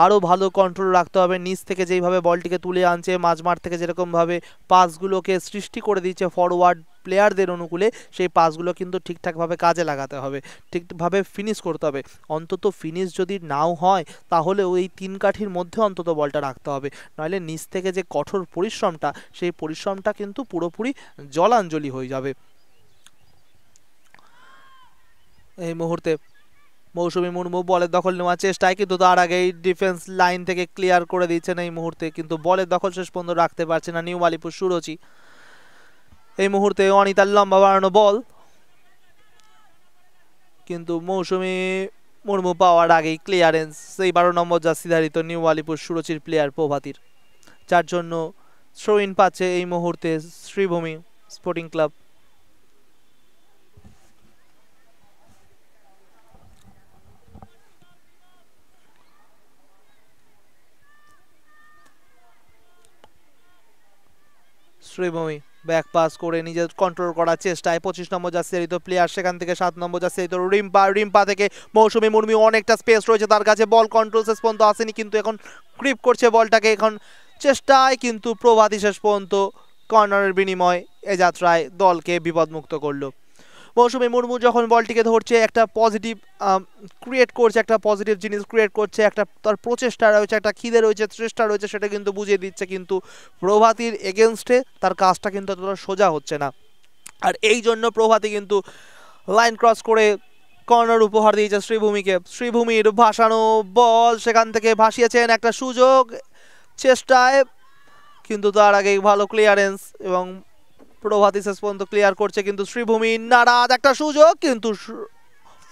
আরও ভালো কন্ট্রোল রাখতে হবে, নিচ থেকে যেইভাবে বলটিকে তুলে আনছে, মাঝমাঠ থেকে যেরকমভাবে পাসগুলোকে সৃষ্টি করে দিচ্ছে ফরওয়ার্ড প্লেয়ারদের অনুকূলে, সেই পাসগুলো কিন্তু ঠিকঠাকভাবে কাজে লাগাতে হবে, ঠিকভাবে ফিনিশ করতে হবে। অন্তত ফিনিশ যদি নাও হয় তাহলে ওই 3 কাঠির মধ্যে অন্তত বলটা রাখতে হবে, নইলে নিচ থেকে যে কঠোর পরিশ্রমটা, সেই পরিশ্রমটা কিন্তু পুরোপুরি জলাঞ্জলি হয়ে যাবে। এই মুহূর্তে মৌসুমী মুর্মু বলের দখল নেওয়ার চেষ্টায়, কিন্তু তার আগেই ডিফেন্স লাইন থেকে ক্লিয়ার করে দিচ্ছেন এই মুহূর্তে, কিন্তু বলের দখল শেষ পর্যন্ত রাখতে পারছে না নিউ আলিপুর সুরচি। এই মুহূর্তে অনিতার লম্বা বাড়ানো বল, কিন্তু মৌসুমী মুর্মু পাওয়ার আগেই ক্লিয়ারেন্স সেই 12 নম্বর জার্সিধারিত নিউ আলিপুর সুরচির প্লেয়ার প্রভাতীর, যার জন্য থ্রো ইন পাচ্ছে এই মুহূর্তে Sreebhumi sporting club. Sreebhumi back pass করে নিজের কন্ট্রোল করার চেষ্টায় 25 নম্বর জার্সিধারিত প্লেয়ার, সেখান থেকে 7 নম্বর জার্সিধারিত রিম্পা থেকে মৌসুমী মুর্মু, অনেকটা স্পেস রয়েছে তার কাছে, বল কন্ট্রোল শেষ পর্যন্ত আসেনি কিন্তু এখন গ্রিপ করছে বলটাকে এখন চেষ্টায়, কিন্তু প্রভাতী শেষ পর্যন্ত কর্নারের বিনিময় এ যাত্রায় দলকে বিপদমুক্ত করলো। মৌসুমী মুর্মু যখন বলটিকে ধরছে একটা পজিটিভ ক্রিয়েট করছে, একটা পজিটিভ জিনিস ক্রিয়েট করছে, একটা তার প্রচেষ্টা রয়েছে, একটা খিদে রয়েছে, চেষ্টা রয়েছে, সেটা কিন্তু বুঝিয়ে দিচ্ছে, কিন্তু প্রভাতীর এগেনস্টে তার কাজটা কিন্তু এতটা সোজা হচ্ছে না। আর এই জন্য প্রভাতী কিন্তু লাইন ক্রস করে কর্নার উপহার দিয়েছে শ্রীভূমিকে। শ্রীভূমির ভাসানো বল সেখান থেকে ভাসিয়েছেন একটা সুযোগ চেষ্টায়, কিন্তু তার আগেই ভালো ক্লিয়ারেন্স এবং প্রভাতী শেষ পর্যন্ত ক্লিয়ার করছে, কিন্তু শ্রীভূমি নারাজ, একটা সুযোগ কিন্তু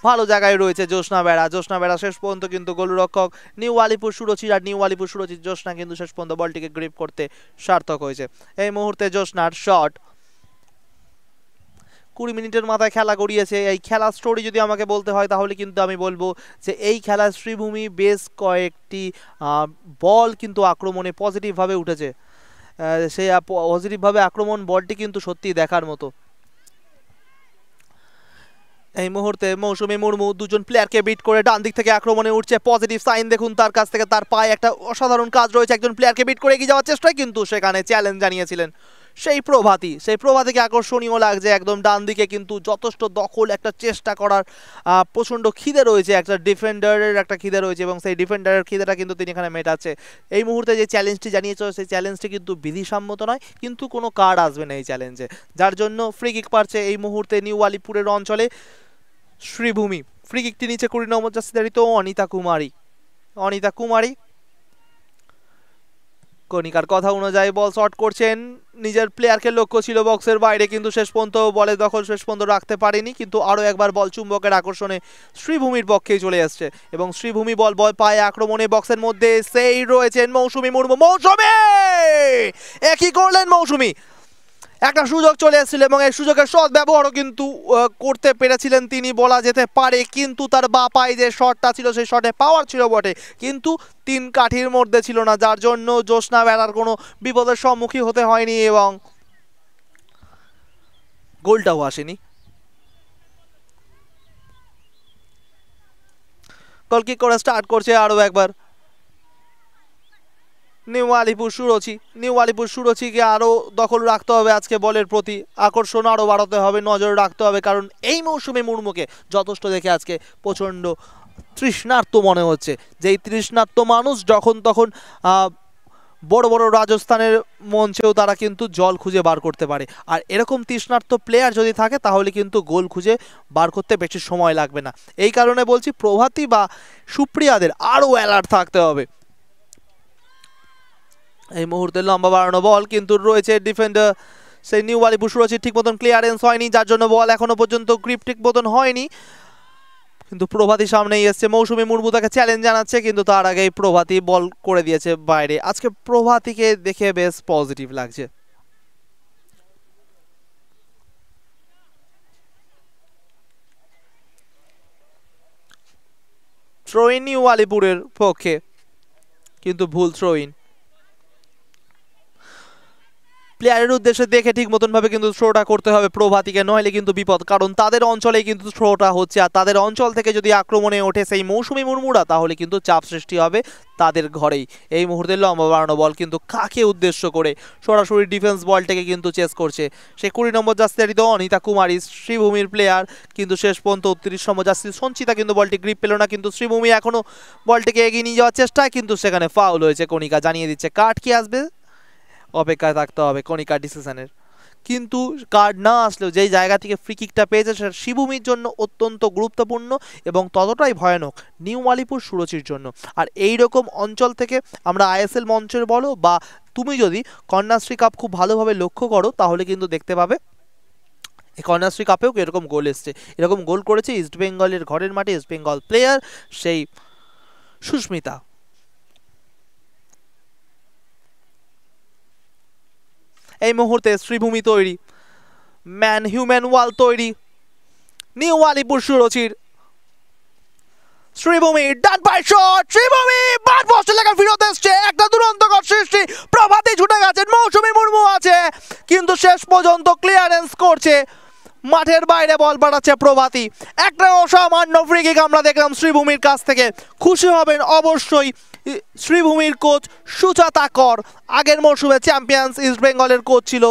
ভালো জায়গায় রয়েছে জ্যোৎস্না বেড়া। জ্যোৎস্না বেড়া শেষ পর্যন্ত কিন্তু গোলরক্ষক নিউ আলিপুর সুরচির, আর নিউ আলিপুর সুরচির জ্যোৎস্না কিন্তু শেষ পর্যন্ত বলটিকে গ্রিপ করতে সার্থক হয়েছে। এই মুহূর্তে জ্যোৎস্নার শট 20 মিনিটের মাথায় খেলা গড়িয়েছে। এই খেলার স্টোরি যদি আমাকে বলতে হয় তাহলে কিন্তু আমি বলবো যে এই খেলায় শ্রীভূমি বেশ কয়েকটি বল কিন্তু আক্রমণে পজিটিভভাবে উঠেছে, সেই পজিটিভভাবে আক্রমণ বলটি কিন্তু সত্যি দেখার মতো। এই মুহূর্তে মৌসুমী মুর্মু দুজন প্লেয়ারকে বিট করে ডান দিক থেকে আক্রমণে উঠছে, পজিটিভ সাইন দেখুন তার কাছ থেকে, তার পায়ে একটা অসাধারণ কাজ রয়েছে, একজন প্লেয়ারকে বিট করে এগিয়ে যাওয়ার চেষ্টায়, কিন্তু সেখানে চ্যালেঞ্জ জানিয়েছিলেন সেই প্রভাতীকে আকর্ষণীয় লাগছে একদম ডান দিকে, কিন্তু যথেষ্ট দখল, একটা চেষ্টা করার প্রচণ্ড খিদে রয়েছে, একটা ডিফেন্ডারের একটা খিদে রয়েছে এবং সেই ডিফেন্ডারের খিদেটা কিন্তু তিনি এখানে মেটাচ্ছে। এই মুহূর্তে যে চ্যালেঞ্জটি জানিয়েছে সেই চ্যালেঞ্জটি কিন্তু বিধিসম্মত নয়, কিন্তু কোনো কার্ড আসবে না এই চ্যালেঞ্জে, যার জন্য ফ্রি কিক পাচ্ছে এই মুহূর্তে নিউ আলিপুরের অঞ্চলে শ্রীভূমি। ফ্রি কিকটি নিচে 20 নম্বর জার্সিধারিত অনিতা কুমারী কণিকার কথা অনুযায়ী বল শট করছেন, নিজের প্লেয়ারকে লক্ষ্য ছিল বক্সের বাইরে, কিন্তু শেষ পর্যন্ত বলের দখল শেষ পর্যন্ত রাখতে পারেনি, কিন্তু আরও একবার বল চুম্বকের আকর্ষণে শ্রীভূমির পক্ষেই চলে আসছে এবং শ্রীভূমি বল পায়ে আক্রমণে বক্সের মধ্যে সেই রয়েছেন মৌসুমী মুর্মু। মৌসুমী একই করলেন মৌসুমী, একটা সুযোগ চলে এসেছিল এবং এই সুযোগের সৎ ব্যবহারও কিন্তু করতে পেরেছিলেন তিনি বলা যেতে পারে, কিন্তু তার বা পায়ে যে শটটা ছিল সেই শটে পাওয়ার ছিল বটে, কিন্তু 3 কাঠির মধ্যে ছিল না, যার জন্য জ্যোৎস্না বেড়ার কোনো বিপদের সম্মুখীন হতে হয়নি এবং গোলটাও আসেনি। গোলকিক করে স্টার্ট করছে আরও একবার নিউ আলিপুর সুরচিকে আরও দখল রাখতে হবে, আজকে বলের প্রতি আকর্ষণ আরও বাড়াতে হবে, নজর রাখতে হবে, কারণ এই মৌসুমে মুর্মুকে যথেষ্ট দেখে আজকে প্রচণ্ড তৃষ্ণার্ত মনে হচ্ছে, যেই তৃষ্ণার্ত মানুষ যখন তখন বড় বড় রাজস্থানের মঞ্চেও তারা কিন্তু জল খুঁজে বার করতে পারে, আর এরকম তৃষ্ণার্ত প্লেয়ার যদি থাকে তাহলে কিন্তু গোল খুঁজে বার করতে বেশি সময় লাগবে না। এই কারণে বলছি প্রভাতী বা সুপ্রিয়াদের আরও অ্যালার্ট থাকতে হবে। এই মুহূর্তে লম্বা বাড়ানো বল, কিন্তু রয়েছে ডিফেন্ডার সেই নিউ আলিপুর সুরচির, ঠিক মতন ক্লিয়ারেন্স হয়নি, যার জন্য বল এখনো পর্যন্ত গ্রিপ ঠিক মতন হয়নি, কিন্তু প্রভাতী সামনেই এসছে। মৌসুমী মুর্মু তাকে চ্যালেঞ্জ জানাচ্ছে, কিন্তু তার আগেই প্রভাতী বল করে দিয়েছে বাইরে। আজকে প্রভাতীকে দেখে বেশ পজিটিভ লাগছে। থ্রো ইন নিউ আলিপুরের পক্ষে, কিন্তু ভুল থ্রো ইন। প্লেয়ারের উদ্দেশ্যে দেখে ঠিক মতন ভাবে কিন্তু থ্রোটা করতে হবে প্রভাতীকে, নইলে কিন্তু বিপদ, কারণ তাদের অঞ্চলেই কিন্তু থ্রোটা হচ্ছে, আর তাদের অঞ্চল থেকে যদি আক্রমণে ওঠে সেই মৌসুমী মুর্মুরা তাহলে কিন্তু চাপ সৃষ্টি হবে তাদের ঘরেই। এই মুহূর্তে লম্বা বাড়ানো বল, কিন্তু কাকে উদ্দেশ্য করে সরাসরি ডিফেন্স বলটাকে কিন্তু চেস করছে সেই 20 নম্বর জার্সিধারিত অনিতা কুমারী, শ্রীভূমির প্লেয়ার, কিন্তু শেষ পর্যন্ত 29 নম্বর জার্সি সঞ্চিতা কিন্তু বলটি গ্রিপ পেল না, কিন্তু শ্রীভূমি এখনো বলটিকে এগিয়ে নিয়ে যাওয়ার চেষ্টায়, কিন্তু সেখানে ফাউল হয়েছে। কণিকা জানিয়ে দিচ্ছে কার্ড কি আসবে, অপেক্ষায় থাকতে হবে কণিকার ডিসিশনের, কিন্তু কার্ড না আসলেও যেই জায়গা থেকে ফ্রি কিকটা পেয়েছে সেটা শ্রীভূমির জন্য অত্যন্ত গুরুত্বপূর্ণ এবং ততটাই ভয়ানক নিউ আলিপুর সুরচির জন্য। আর এই রকম অঞ্চল থেকে আমরা আইএসএল মঞ্চের বলো বা তুমি যদি কন্যাশ্রী কাপ খুব ভালোভাবে লক্ষ্য করো তাহলে কিন্তু দেখতে পাবে এই কন্যাশ্রী কাপেও এরকম গোল এসছে, এরকম গোল করেছে ইস্ট বেঙ্গলের ঘরের মাঠে ইস্ট বেঙ্গল প্লেয়ার সেই সুস্মিতা। এই মুহূর্তে শ্রীভূমি তৈরি, ম্যান হিউম্যান ওয়াল তৈরি, নিউ আলিপুর সুরচির শ্রীভূমি ডান পায়ে শট, শ্রীভূমি বাট পোস্টে লাগা ফিরত এসছে, একটা দুরন্তকর সৃষ্টি, প্রভাতী ছুটে গেছেন, মৌসুমী মুর্মু আছে কিন্তু শেষ পর্যন্ত ক্লিয়ারেন্স করছে, মাঠের বাইরে বল পাঠাচ্ছে প্রভাতী। একটা অসামান্য ফ্রি কিক আমরা দেখলাম শ্রীভূমির কাছ থেকে। খুশি হবেন অবশ্যই শ্রীভূমির কোচ সুজাতা কর, আগের মরশুমে চ্যাম্পিয়ন্স ইস্ট বেঙ্গলের কোচ ছিল,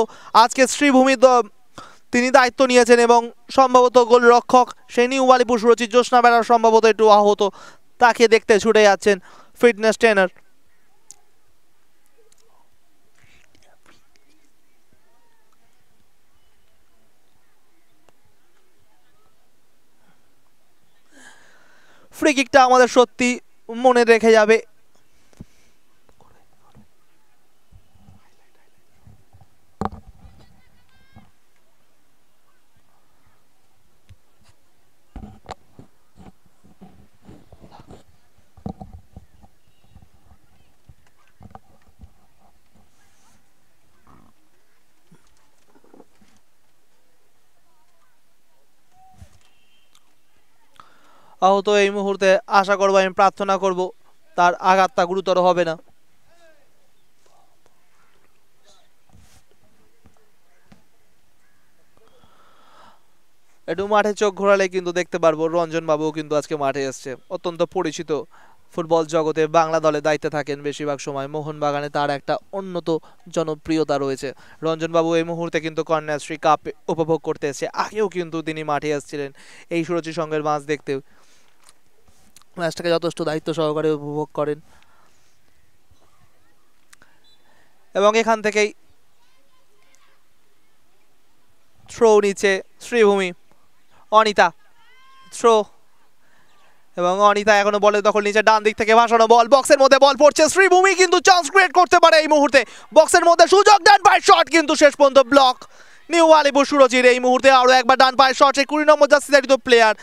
আজকে শ্রীভূমি তিনি দায়িত্ব নিয়েছেন এবং সম্ভবত গোলরক্ষক সেই নিউ আলিপুর সুরচির জ্যোৎস্না বেড়ার সম্ভবত একটু আহত, তাকে দেখতে ছুটে যাচ্ছেন ফিটনেস ট্রেনার। ফ্রি কিকটা আমাদের সত্যি মনে রেখে যাবে। আহত এই মুহূর্তে আশা করবো, আমি প্রার্থনা করব তার আঘাতটা গুরুতর হবে না। একটু মাঠে চোখ ঘোরালে কিন্তু দেখতে পারবো রঞ্জন বাবুও কিন্তু আজকে মাঠে এসছে, অত্যন্ত পরিচিত ফুটবল জগতে, বাংলা দলে দায়িত্বে থাকেন বেশিরভাগ সময়, মোহনবাগানে তার একটা উন্নত জনপ্রিয়তা রয়েছে। রঞ্জন বাবু এই মুহূর্তে কিন্তু কন্যাশ্রী কাপ উপভোগ করতে এসেছে, আগেও কিন্তু তিনি মাঠে এসেছিলেন এই সুরচি সঙ্গের ম্যাচ দেখতে, ম্যাচটাকে যথেষ্ট দায়িত্ব সহকারে উপভোগ করেন। এবং এখান থেকেই থ্রো নিচে শ্রীভূমি, অনিতা থ্রো, এবং অনিতা এখনো বলের দখল নিচে, ডান দিক থেকে ভাসানো বল, বক্সের মধ্যে বল পড়ছে, শ্রীভূমি কিন্তু চান্স ক্রিয়েট করতে পারে এই মুহূর্তে, বক্সের মধ্যে সুযোগ, ডান পায়ের শট কিন্তু শেষ পর্যন্ত ব্লক নিউ আলিপুর সুরচির। এই মুহূর্তে আরো একবার ডান পায়ের শট, সেই 20 নম্বর জার্সি ধারিত প্লেয়ার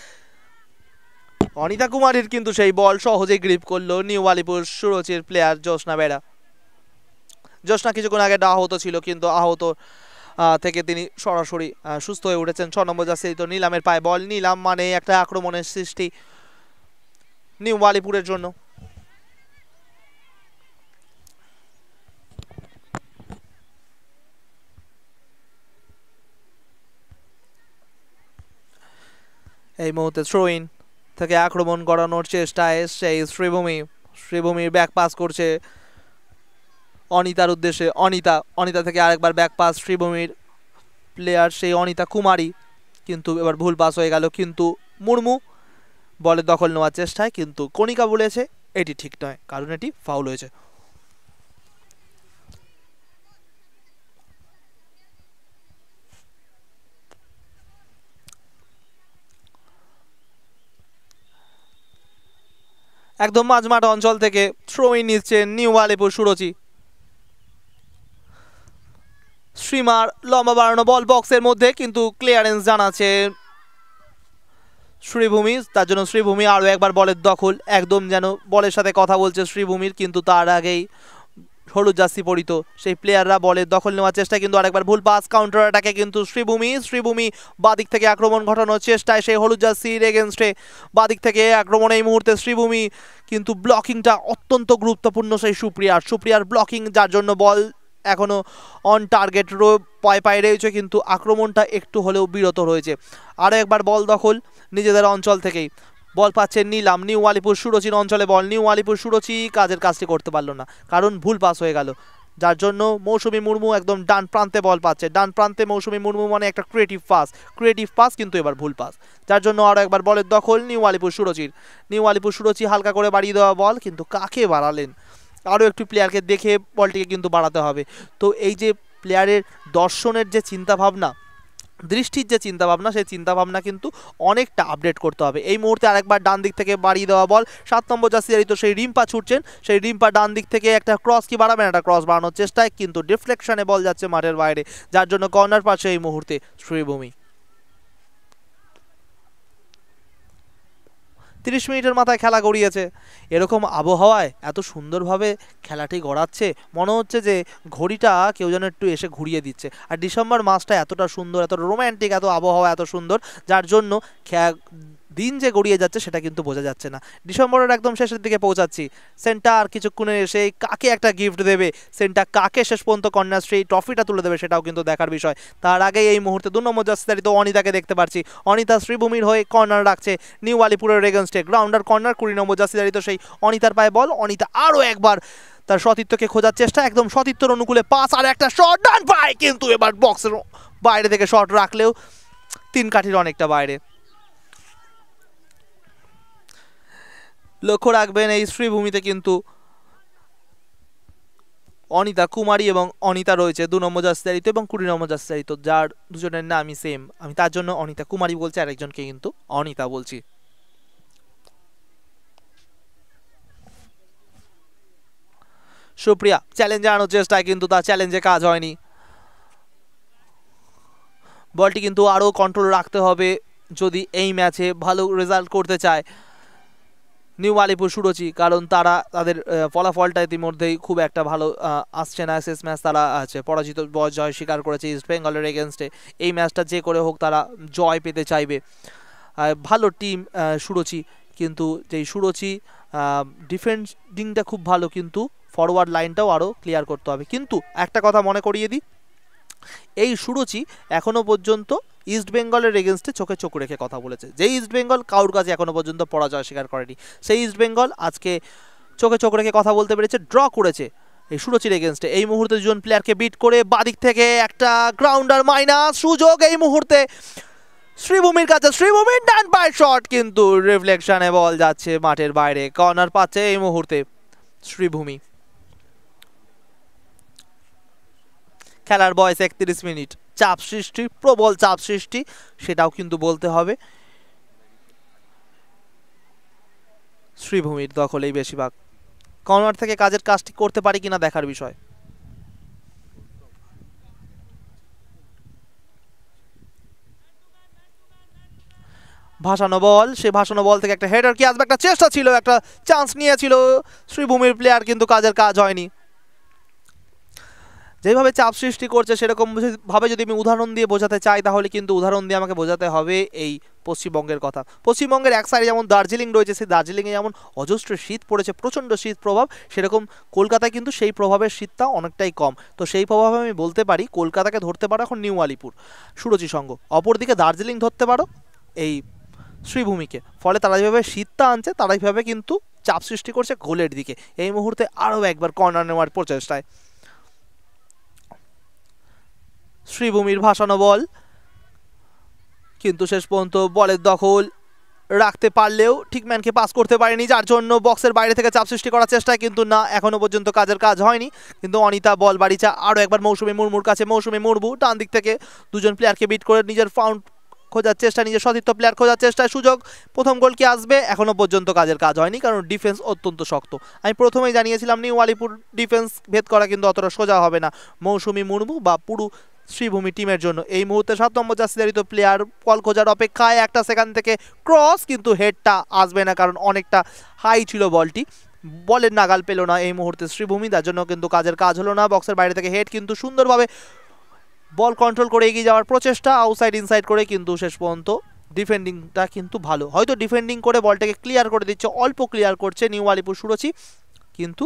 অনিতা কুমারীর কিন্তু সেই বল সহজে গ্রিপ করলো নিউ আলিপুর সুরচির প্লেয়ার জ্যোৎস্না বেড়া। জ্যোৎস্না কিছুক্ষণ আগে আহত ছিল, কিন্তু আহত থেকে তিনি সরাসরি সুস্থ হয়ে উঠেছেন। 6 নম্বর জার্সি তো নিলামের পায়ে বল, নিলাম মানে একটা আক্রমণের সৃষ্টি নিউ আলিপুরের জন্য। এই মুহূর্তে থ্রো ইন থেকে আক্রমণ করানোর চেষ্টায় সেই শ্রীভূমি, শ্রীভূমির ব্যাক পাস করছে অনিতার উদ্দেশ্যে, অনিতা থেকে আরেকবার ব্যাক পাস শ্রীভূমির প্লেয়ার সেই অনিতা কুমারী, কিন্তু এবার ভুল পাস হয়ে গেল, কিন্তু মুর্মু বলের দখল নেওয়ার চেষ্টায়, কিন্তু কণিকা বলেছে এটি ঠিক নয় কারণ এটি ফাউল হয়েছে। একদম মাঝমাঠ অঞ্চল থেকে থ্রো ইন নিচ্ছে নিউ আলিপুর সুরচি, শ্রীমার লম্বা বাড়ানো বল বক্সের মধ্যে, কিন্তু ক্লিয়ারেন্স জানাচ্ছে শ্রীভূমি, তার জন্য শ্রীভূমি আরও একবার বলের দখল, একদম যেন বলের সাথে কথা বলছে শ্রীভূমির, কিন্তু তার আগেই হলুদ জার্সি পরিত সেই প্লেয়াররা বলের দখল নেওয়ার চেষ্টা, কিন্তু আরেকবার ভুল পাস, কাউন্টার অ্যাটাকে কিন্তু শ্রীভূমি বাদিক থেকে আক্রমণ ঘটানোর চেষ্টায় সেই হলুদ জার্সির এগেনস্টে, বাদিক থেকে আক্রমণ এই মুহূর্তে শ্রীভূমি, কিন্তু ব্লকিংটা অত্যন্ত গুরুত্বপূর্ণ সেই সুপ্রিয়ার ব্লকিং, যার জন্য বল এখনো অন টার্গেট পায়ে রয়েছে, কিন্তু আক্রমণটা একটু হলেও বিরত রয়েছে। আরও একবার বল দখল নিজেদের অঞ্চল থেকেই, বল পাচ্ছে নিলাম, নিউ আলিপুর সুরচির অঞ্চলে বল, নিউ আলিপুর সুরচি কাজটি করতে পারলো না কারণ ভুল পাস হয়ে গেল, যার জন্য মৌসুমী মুর্মু একদম ডান প্রান্তে বল পাচ্ছে, ডান প্রান্তে মৌসুমী মুর্মু মানে একটা ক্রিয়েটিভ পাস, কিন্তু এবার ভুল পাস, যার জন্য আরও একবার বলের দখল নিউ আলিপুর সুরচি হালকা করে বাড়িয়ে দেওয়া বল, কিন্তু কাকে বাড়ালেন, আরও একটু প্লেয়ারকে দেখে বলটিকে কিন্তু বাড়াতে হবে। তো এই যে প্লেয়ারের দর্শনের যে চিন্তাভাবনা, দৃষ্টির যে চিন্তাভাবনা, সেই চিন্তাভাবনা কিন্তু অনেকটা আপডেট করতে হবে। এই মুহূর্তে আরেকবার ডান দিক থেকে বাড়িয়ে দেওয়া বল, 7 নম্বর জার্সি তো সেই রিম্পা ছুটছেন, সেই রিম্পা ডান দিক থেকে একটা ক্রস কি বাড়াবেন, একটা ক্রস বাড়ানোর চেষ্টায়, কিন্তু ডিফ্লেকশনে বল যাচ্ছে মাঠের বাইরে, যার জন্য কর্নার পাচ্ছে এই মুহূর্তে শ্রীভূমি। 30 মিনিটের মাথায় খেলা গড়িয়েছে। এরকম আবহাওয়ায় এত সুন্দরভাবে খেলাটি গড়াচ্ছে, মনে হচ্ছে যে ঘড়িটা কেউ যেন একটু এসে ঘুরিয়ে দিচ্ছে। আর ডিসেম্বর মাসটা এতটা সুন্দর, এত রোম্যান্টিক, এত আবহাওয়া এত সুন্দর, যার জন্য দিন যে গড়িয়ে যাচ্ছে সেটা কিন্তু বোঝা যাচ্ছে না। ডিসেম্বরের একদম শেষের দিকে পৌঁছাচ্ছি। সেন্টা আর কিছুক্ষণে এসে কাকে একটা গিফট দেবে, সেন্টা কাকে শেষ পর্যন্ত কন্যাশ্রী ট্রফিটা তুলে দেবে সেটাও কিন্তু দেখার বিষয়। তার আগে এই মুহূর্তে 2 নম্বর জার্সিধারী তো অনিতাকে দেখতে পাচ্ছি। অনিতা শ্রীভূমির হয়ে কর্নার রাখছে নিউ আলিপুরের এগেনস্টে। গ্রাউন্ডার কর্নার, 20 নম্বর জার্সিধারী তো সেই অনিতার পায়ে বল। অনিতা আরও একবার তার সতীর্থকে খোঁজার চেষ্টা, একদম সতীর্থর অনুকূলে পাস, আর একটা শট ডান পায়, কিন্তু এবার বক্সের বাইরে থেকে শট রাখলেও 3 কাঠির অনেকটা বাইরে। লক্ষ্য রাখবেন এই শ্রীভূমিতে কিন্তু অনিতা কুমারী এবং অনিতা রয়েছে 2 নম্বর জার্সিধারীতে এবং 20 নম্বর জার্সিধারীতে, যার দুজনের নামই সেম। আমি তার জন্য অনিতা কুমারী বলছি, আরেকজনকে কিন্তু অনিতা বলছি। সুপ্রিয়া চ্যালেঞ্জে আনার চেষ্টায়, কিন্তু তার চ্যালেঞ্জে কাজ হয়নি। বলটি কিন্তু আরও কন্ট্রোল রাখতে হবে যদি এই ম্যাচে ভালো রেজাল্ট করতে চায় নিউ আলিপুর সুরচি, কারণ তারা তাদের ফলাফলটা ইতিমধ্যেই খুব একটা ভালো আসছে না। শেষ ম্যাচ তারা আছে পরাজিত, জয় স্বীকার করেছে ইস্ট বেঙ্গলের এগেনস্টে। এই ম্যাচটা যে করে হোক তারা জয় পেতে চাইবে। ভালো টিম সুরচি, কিন্তু যেই সুরচি ডিফেন্ডিংটা খুব ভালো, কিন্তু ফরওয়ার্ড লাইনটাও আরও ক্লিয়ার করতে হবে। কিন্তু একটা কথা মনে করিয়ে দিই, এই সুরচি এখনও পর্যন্ত ইস্ট বেঙ্গলের এগেনস্টে চোখে চোখ রেখে কথা বলেছে। যে ইস্ট বেঙ্গল কারোর কাছে এখনও পর্যন্ত পরাজয় স্বীকার করেনি, সেই ইস্ট বেঙ্গল আজকে চোখে চোখ রেখে কথা বলতে পেরেছে, ড্র করেছে এই সুরচির এগেনস্টে। এই মুহূর্তে দুজন প্লেয়ারকে বিট করে বাদিক থেকে একটা গ্রাউন্ডার মাইনাস সুযোগ এই মুহূর্তে শ্রীভূমির কাছে। শ্রীভূমির ডান পায়ের শট, কিন্তু রিফ্লেকশনে বল যাচ্ছে মাঠের বাইরে। কর্নার পাচ্ছে এই মুহূর্তে শ্রীভূমি। খেলার বয়স 31 মিনিট। চাপ সৃষ্টি, প্রবল চাপ সৃষ্টি, সেটাও কিন্তু বলতে হবে। শ্রীভূমির দখলেই বেশিরভাগ। কর্নার থেকে কাজের কাজটি করতে পারি কিনা দেখার বিষয়। ভাসানো বল, সে ভাসানো বল থেকে একটা হেডার কি আসবে, একটা চেষ্টা ছিল, একটা চান্স নিয়েছিল শ্রীভূমির প্লেয়ার, কিন্তু কাজের কাজ হয়নি। যেভাবে চাপ সৃষ্টি করছে সেরকম ভাবে যদি আমি উদাহরণ দিয়ে বোঝাতে চাই, তাহলে কিন্তু উদাহরণ দিয়ে আমাকে বোঝাতে হবে এই পশ্চিমবঙ্গের কথা। পশ্চিমবঙ্গের এক সাইডে যেমন দার্জিলিং রয়েছে, সেই দার্জিলিংয়ে যেমন অজস্র শীত পড়েছে, প্রচণ্ড শীত প্রভাব, সেরকম কলকাতায় কিন্তু সেই প্রভাবের শীতটা অনেকটাই কম। তো সেই প্রভাবে আমি বলতে পারি কলকাতাকে ধরতে পারো এখন নিউ আলিপুর সুরচি সংঘ, অপরদিকে দার্জিলিং ধরতে পারো এই শ্রীভূমিকে। ফলে তারা যেভাবে শীতটা আনছে, তারা এইভাবে কিন্তু চাপ সৃষ্টি করছে গোলের দিকে। এই মুহূর্তে আরও একবার কর্নার নেওয়ার প্রচেষ্টায় শ্রীভূমির ভাসানো বল, কিন্তু শেষ পর্যন্ত বলের দখল রাখতে পারলেও ঠিক ম্যানকে পাস করতে পারেনি, যার জন্য বক্সের বাইরে থেকে চাপ সৃষ্টি করার চেষ্টায়, কিন্তু না, এখনো পর্যন্ত কাজের কাজ হয়নি। কিন্তু অনিতা বল বাড়িছে আরও একবার মৌসুমী মুর্মুর কাছে। মৌসুমী মুর্মু ডান দিক থেকে দুজন প্লেয়ারকে বিট করে নিজের ফাউন্ড খোঁজার চেষ্টা, নিজের সতীর্থ প্লেয়ার খোঁজার চেষ্টায় সুযোগ। প্রথম গোল কি আসবে? এখনো পর্যন্ত কাজের কাজ হয়নি, কারণ ডিফেন্স অত্যন্ত শক্ত। আমি প্রথমেই জানিয়েছিলাম নিউ আলিপুর ডিফেন্স ভেদ করা কিন্তু অতটা সোজা হবে না মৌসুমী মুর্মু বা পুরো শ্রীভূমি টিমের জন্য। এই মুহূর্তে 7 নম্বর জার্সিধারী প্লেয়ার বল খোঁজার অপেক্ষায়, একটা সেখান থেকে ক্রস, কিন্তু হেডটা আসবে না, কারণ অনেকটা হাই ছিল বলটি, বলের নাগাল পেল না এই মুহূর্তে শ্রীভূমি, তার জন্য কিন্তু কাজের কাজ হলো না। বক্সের বাইরে থেকে হেড, কিন্তু সুন্দরভাবে বল কন্ট্রোল করে এগিয়ে যাওয়ার প্রচেষ্টা আউটসাইড ইনসাইড করে, কিন্তু শেষ পর্যন্ত ডিফেন্ডিংটা কিন্তু ভালো। হয়তো ডিফেন্ডিং করে বলটাকে ক্লিয়ার করে দিচ্ছে, অল্প ক্লিয়ার করছে নিউ আলিপুর সুরচি, কিন্তু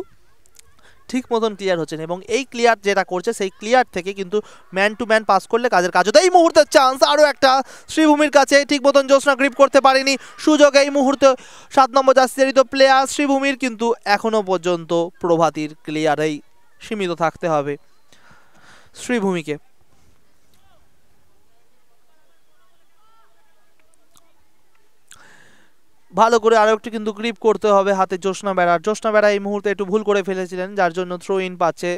ঠিক মতন ক্লিয়ার হচ্ছে না। এবং এই ক্লিয়ার যেটা করছে, সেই ক্লিয়ার থেকে কিন্তু ম্যান টু ম্যান পাস করলে কাজের কাজ হতো। এই মুহূর্তে চান্স আরও একটা শ্রীভূমির কাছে, ঠিক মতন জ্যোৎস্না গ্রিপ করতে পারেনি। সুযোগ এই মুহূর্তে 7 নম্বর জার্সিধারী প্লেয়ার শ্রীভূমির, কিন্তু এখনও পর্যন্ত প্রভাতীর ক্লিয়ারেই সীমিত থাকতে হবে শ্রীভূমিকে। ভালো করে আরও একটু কিন্তু গ্রিপ করতে হবে হাতে জ্যোৎস্না বেড়ার। জ্যোৎস্না বেড়া এই মুহূর্তে একটু ভুল করে ফেলেছিলেন, যার জন্য থ্রো ইন পাচ্ছে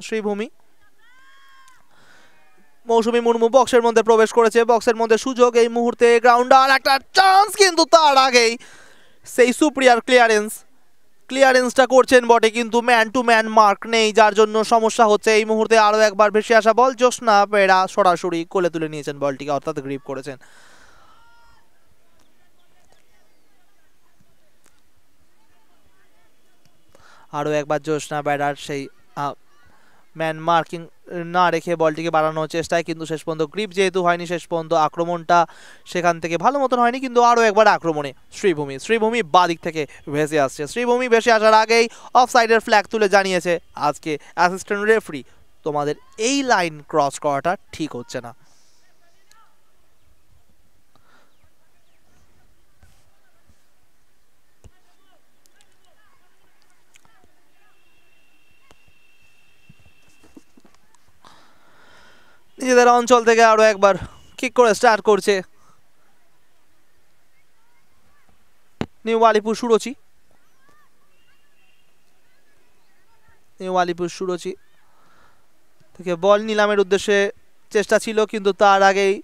শ্রীভূমি। মৌসুমী মুর্মু বক্সের মধ্যে প্রবেশ করেছে, বক্সের মধ্যে সুযোগ এই মুহূর্তে, গ্রাউন্ডার একটা চান্স, কিন্তু তার আগেই সেই সুপ্রিয়ার ক্লিয়ারেন্সটা করছেন বটে, কিন্তু ম্যান টু ম্যান মার্ক নেই, যার জন্য সমস্যা হচ্ছে। এই মুহূর্তে আরও একবার ভেসে আসা বল, জ্যোৎস্না বেড়া সরাসরি কোলে তুলে নিয়েছেন বলটিকে, অর্থাৎ গ্রিপ করেছেন। আরও একবার জোসনা ব্যাটার সেই ম্যান মার্কিং না রেখে বলটিকে বাড়ানোর চেষ্টায়, কিন্তু শেষ পর্যন্ত গ্রিপ যেহেতু হয়নি, শেষ পর্যন্ত আক্রমণটা সেখান থেকে ভালো মতন হয়নি। কিন্তু আরও একবার আক্রমণে শ্রীভূমি বাদিক থেকে ভেসে আসছে। শ্রীভূমি ভেসে আসার আগেই অফ সাইডের ফ্ল্যাগ তুলে জানিয়েছে আজকে অ্যাসিস্ট্যান্ট রেফারি, তোমাদের এই লাইন ক্রস করাটা ঠিক হচ্ছে না। নিজেদের অঞ্চল থেকে আরো একবার কিক করে স্টার্ট করছে নিউ আলিপুর সুরুচি থেকে বল নিলামের উদ্দেশ্যে চেষ্টা ছিল, কিন্তু তার আগেই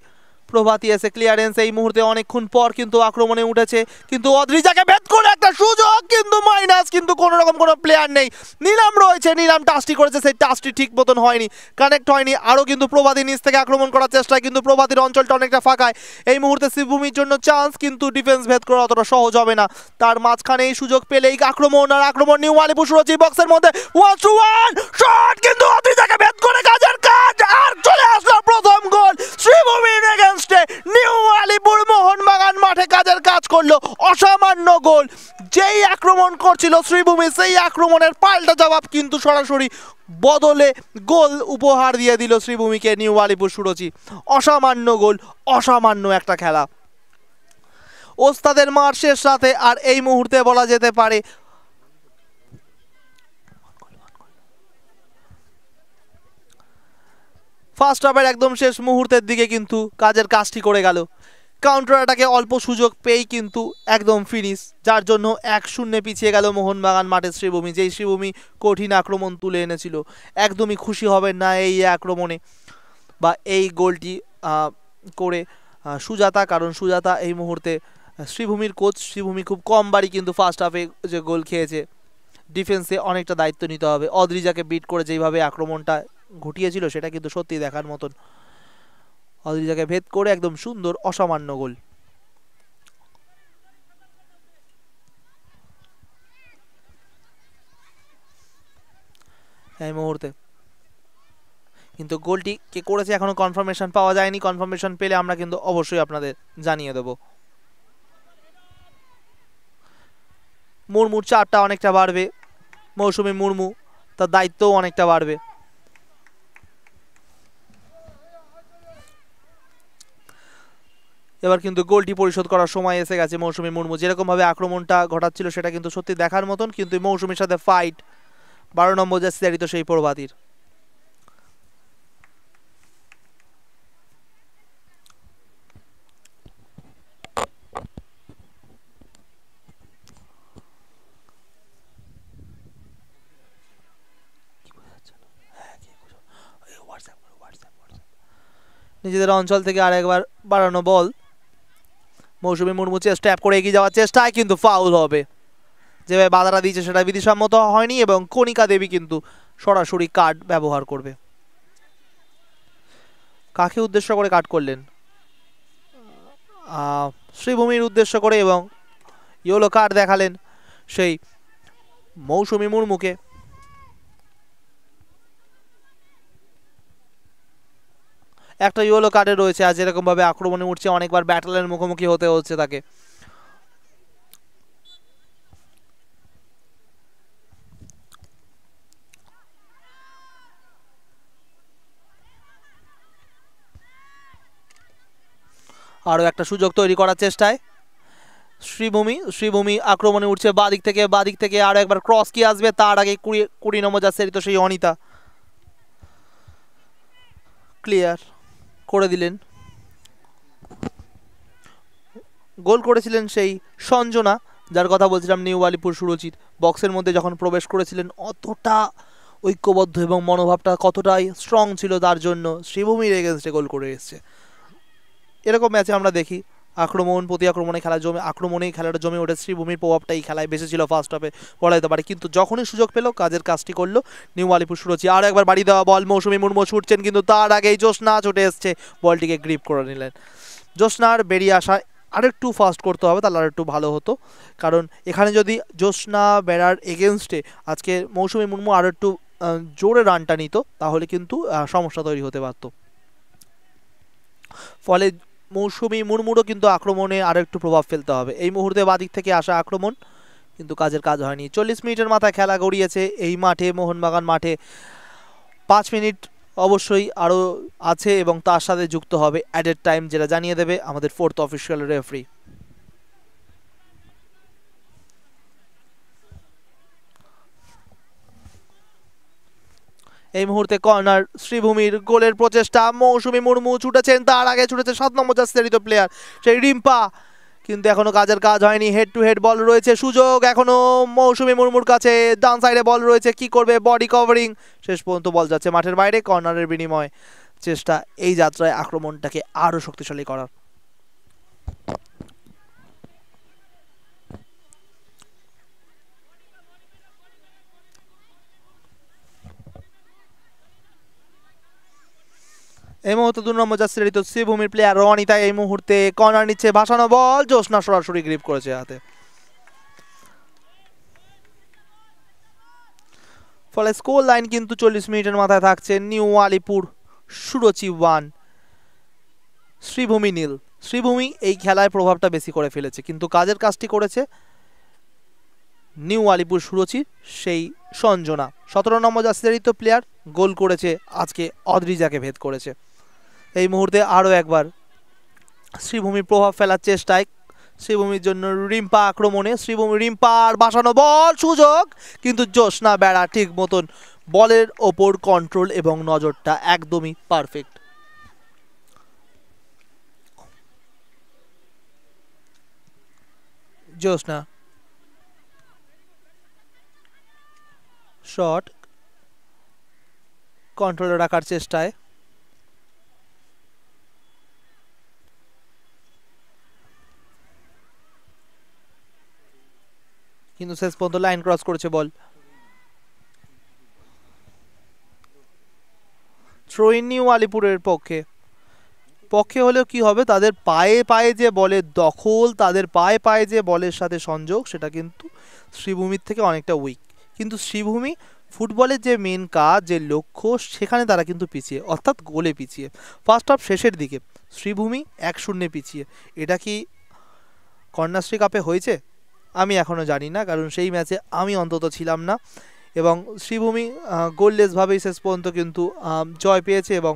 প্রভাতী এসে ক্লিয়ারেন্স। এই মুহূর্তে অনেকক্ষণ পর কিন্তু আক্রমণে উঠেছে, কিন্তু অদ্রিজাকে ভেদ করে একটা সুযোগ, কিন্তু মাইনাস, কিন্তু কোনো রকম কোনো প্লেয়ার নেই। নিলাম রয়েছে, নিলাম টাচটি করেছে, সেই টাচটি ঠিক মতন হয়নি, কানেক্ট হয়নি। আরও কিন্তু প্রভাতী নিচ থেকে আক্রমণ করার চেষ্টায়, কিন্তু প্রভাতীর অঞ্চলটা অনেকটা ফাঁকায়। এই মুহূর্তে শ্রীভূমির জন্য চান্স, কিন্তু ডিফেন্স ভেদ করা অতটা সহজ হবে না। তার মাঝখানে এই সুযোগ পেলেই আক্রমণ নিউ আলিপুর সুরুচি বক্সের মধ্যে 1-1 শট, কিন্তু অদ্রিজাকে ভেদ করে কাজের কাজ, আর চলে আসলো প্রথম গোল শ্রীভূমির এগেইনস্টে। নিউ আলিপুর মোহনবাগান মাঠে কাজের কাজ করলো, অসামান্য গোল। যেই আক্রমণ করছিল শ্রীভূমি, সেই আক্রমণের পাল্টা জবাব কিন্তু সরাসরি বদলে গোল উপহার দিয়ে দিল শ্রীভূমিকে নিউ আলিপুর সুরুচি। অসামান্য গোল, অসামান্য একটা খেলা। ওস্তাদের মার শেষ রাতে, আর এই মুহূর্তে বলা যেতে পারে ফার্স্ট হাফের একদম শেষ মুহূর্তের দিকে কিন্তু কাজের কাজটি করে গেল। কাউন্টার অ্যাটাকে অল্প সুযোগ পেয়েই কিন্তু একদম ফিনিশ, যার জন্য 1-0 পিছিয়ে গেল মোহনবাগান মাঠে শ্রীভূমি। যেই শ্রীভূমি কঠিন আক্রমণ তুলে এনেছিল, একদমই খুশি হবেন না এই আক্রমণে বা এই গোলটি করে সুজাতা, কারণ সুজাতা এই মুহূর্তে শ্রীভূমির কোচ। শ্রীভূমি খুব কম বারই কিন্তু ফার্স্ট হাফে যে গোল খেয়েছে, ডিফেন্সে অনেকটা দায়িত্ব নিতে হবে। অদ্রিজাকে বিট করে যেইভাবে আক্রমণটা ঘটিয়েছিল সেটা কিন্তু সত্যি দেখার মতন। অদ্রিজাকে ভেদ করে একদম সুন্দর অসামান্য গোল। এই মুহূর্তে কিন্তু গোলটি কে করেছে এখনো কনফার্মেশন পাওয়া যায়নি। কনফার্মেশন পেলে আমরা কিন্তু অবশ্যই আপনাদের জানিয়ে দেব। মুর্মুর চাপটা অনেকটা বাড়বে, মৌসুমী মুর্মু তার দায়িত্বও অনেকটা বাড়বে। এবার কিন্তু গোলটি পরিশোধ করার সময় এসে গেছে মৌসুমী মুর্মু। যেরকমভাবে আক্রমণটা ঘটাচ্ছিল সেটা কিন্তু সত্যি দেখার মতন, কিন্তু মৌসুমীর সাথে ফাইট 12 নম্বর জার্সি দাঁড়িত সেই প্রভাতীর। নিজেদের অঞ্চল থেকে আরেকবার বাড়ানো বল, মৌসুমী মুর্মু স্ট্যাপ করে এগিয়ে যাওয়ার চেষ্টায়, কিন্তু ফাউল হবে। যেভাবে বাধাটা দিয়েছে সেটা বিধিসম্মত হয়নি, এবং কণিকা দেবী কিন্তু সরাসরি কার্ড ব্যবহার করবে। কাকে উদ্দেশ্য করে কাট করলেন? শ্রীভূমির উদ্দেশ্য করে, এবং ইয়েলো কার্ড দেখালেন সেই মৌসুমী মুর্মুকে। একটা ইয়েলো কার্ডে রয়েছে, আর যেরকম ভাবে আক্রমণে উঠছে অনেকবার ব্যাটলের মুখোমুখি হতে হচ্ছে তাকে। আরও একটা সুযোগ তৈরি করার চেষ্টায় শ্রীভূমি আক্রমণে উঠছে বাদিক থেকে আরো একবার ক্রস কি আসবে, তার আগে 20 নম্বর জার্সি তো সেই অনিতা ক্লিয়ার করে দিলেন। গোল করেছিলেন সেই সঞ্জনা, যার কথা বলছিলাম নিউ আলিপুর সুরুচির। বক্সের মধ্যে যখন প্রবেশ করেছিলেন অতটা ঐক্যবদ্ধ এবং মনোভাবটা কতটাই স্ট্রং ছিল, তার জন্য শ্রীভূমির এগেনস্টে গোল করে এসছে। এরকম ম্যাচে আমরা দেখি আক্রমণ প্রতি আক্রমণে খেলা আক্রমণেই খেলাটা জমে ওঠে। শ্রীভূমির প্রভাবটা এই খেলায় বেশি ছিল ফার্স্ট হাফে বলা যেতে পারে, কিন্তু যখনই সুযোগ পেল কাজের কাজটি করলো নিউ আলিপুর সুরুচি। আর একবার বাড়ি দেওয়া বল, মৌসুমী মুর্মু ছুটছেন, কিন্তু তার আগেই জোসনা ছুটে এসছে, বলটিকে গ্রিপ করে নিলেন। জোসনার বেরিয়ে আসা আরেকটু ফাস্ট করতে হবে, তাহলে আরেকটু ভালো হতো। কারণ এখানে যদি জ্যোৎস্না বেড়ার এগেনস্টে আজকে মৌসুমী মুর্মু আরও একটু জোরে রানটা নিত, তাহলে কিন্তু সমস্যা তৈরি হতে পারত। ফলে মৌসুমী মুর্মুরও কিন্তু আক্রমণে আরও একটু প্রভাব ফেলতে হবে। এই মুহূর্তে বাদিক থেকে আসা আক্রমণ কিন্তু কাজের কাজ হয়নি। 40 মিনিটের মাথায় খেলা গড়িয়েছে এই মাঠে, মোহনবাগান মাঠে। 5 মিনিট অবশ্যই আরও আছে এবং তার সাথে যুক্ত হবে অ্যাডেড টাইম, যেটা জানিয়ে দেবে আমাদের 4th অফিসিয়াল রেফারি। এই মুহূর্তে কর্নার, শ্রীভূমির গোলের প্রচেষ্টা, মৌসুমী মুর্মু ছুটেছেন, তার আগে ছুটেছে 7 নম্বর জার্সিধারিত প্লেয়ার সেই রিম্পা, কিন্তু এখনো কাজের কাজ হয়নি। হেড টু হেড বল রয়েছে, সুযোগ এখনো মৌসুমী মুর্মুর কাছে, ডান সাইডে বল রয়েছে, কি করবে, বডি কভারিং, শেষ পর্যন্ত বল যাচ্ছে মাঠের বাইরে। কর্নারের বিনিময়ে চেষ্টা এই যাত্রায় আক্রমণটাকে আরো শক্তিশালী করার। এই মুহূর্তে 2 নম্বর জার্সিধারিত শ্রীভূমির প্লেয়ার রনিতা এই মুহূর্তে কর্নার নিচ্ছে, ভাসানো বল, জ্যোৎস্না সরাসরি গ্রিপ করেছে হাতে। ফলে স্কোর লাইন কিন্তু 40 মিনিটের মাথায় থাকছে নিউ আলিপুর সুরুচি 1, শ্রীভূমি নীল। শ্রীভূমি এই খেলায় প্রভাবটা বেশি করে ফেলেছে, কিন্তু কাজের কাজটি করেছে নিউ আলিপুর সুরুচি সেই সঞ্জনা। 17 নম্বর জার্সিধারিত প্লেয়ার গোল করেছে আজকে, অদ্রিজাকে ভেদ করেছে। এই মুহূর্তে আরও একবার শ্রীভূমির প্রভাব ফেলার চেষ্টায়, শ্রীভূমির জন্য রিম্পা আক্রমণে, শ্রীভূমি রিম্পার বাসানো বল, সুযোগ, কিন্তু জ্যোৎস্না বেড়া ঠিক মতন বলের ওপর কন্ট্রোল এবং নজরটা একদমই পারফেক্ট। জ্যোৎস্না শট কন্ট্রোলে রাখার চেষ্টায়, কিন্তু শেষ পর্যন্ত লাইন ক্রস করেছে বল। থ্রো ইন নিউ আলিপুরের পক্ষে হলেও কি হবে, তাদের পায়ে পায়ে যে বলের দখল, তাদের পায়ে পায়ে যে বলের সাথে সংযোগ, সেটা কিন্তু শ্রীভূমির থেকে অনেকটা উইক। কিন্তু শ্রীভূমি ফুটবলের যে মেন কাজ, যে লক্ষ্য, সেখানে তারা কিন্তু পিছিয়ে, অর্থাৎ গোলে পিছিয়ে। ফার্স্ট হাফ শেষের দিকে শ্রীভূমি 1-0 পিছিয়ে। এটা কি কন্যাশ্রী কাপে হয়েছে? আমি এখনও জানি না, কারণ সেই ম্যাচে আমি অন্তত ছিলাম না। এবং শ্রীভূমি গোললেসভাবেই শেষ পর্যন্ত কিন্তু জয় পেয়েছে এবং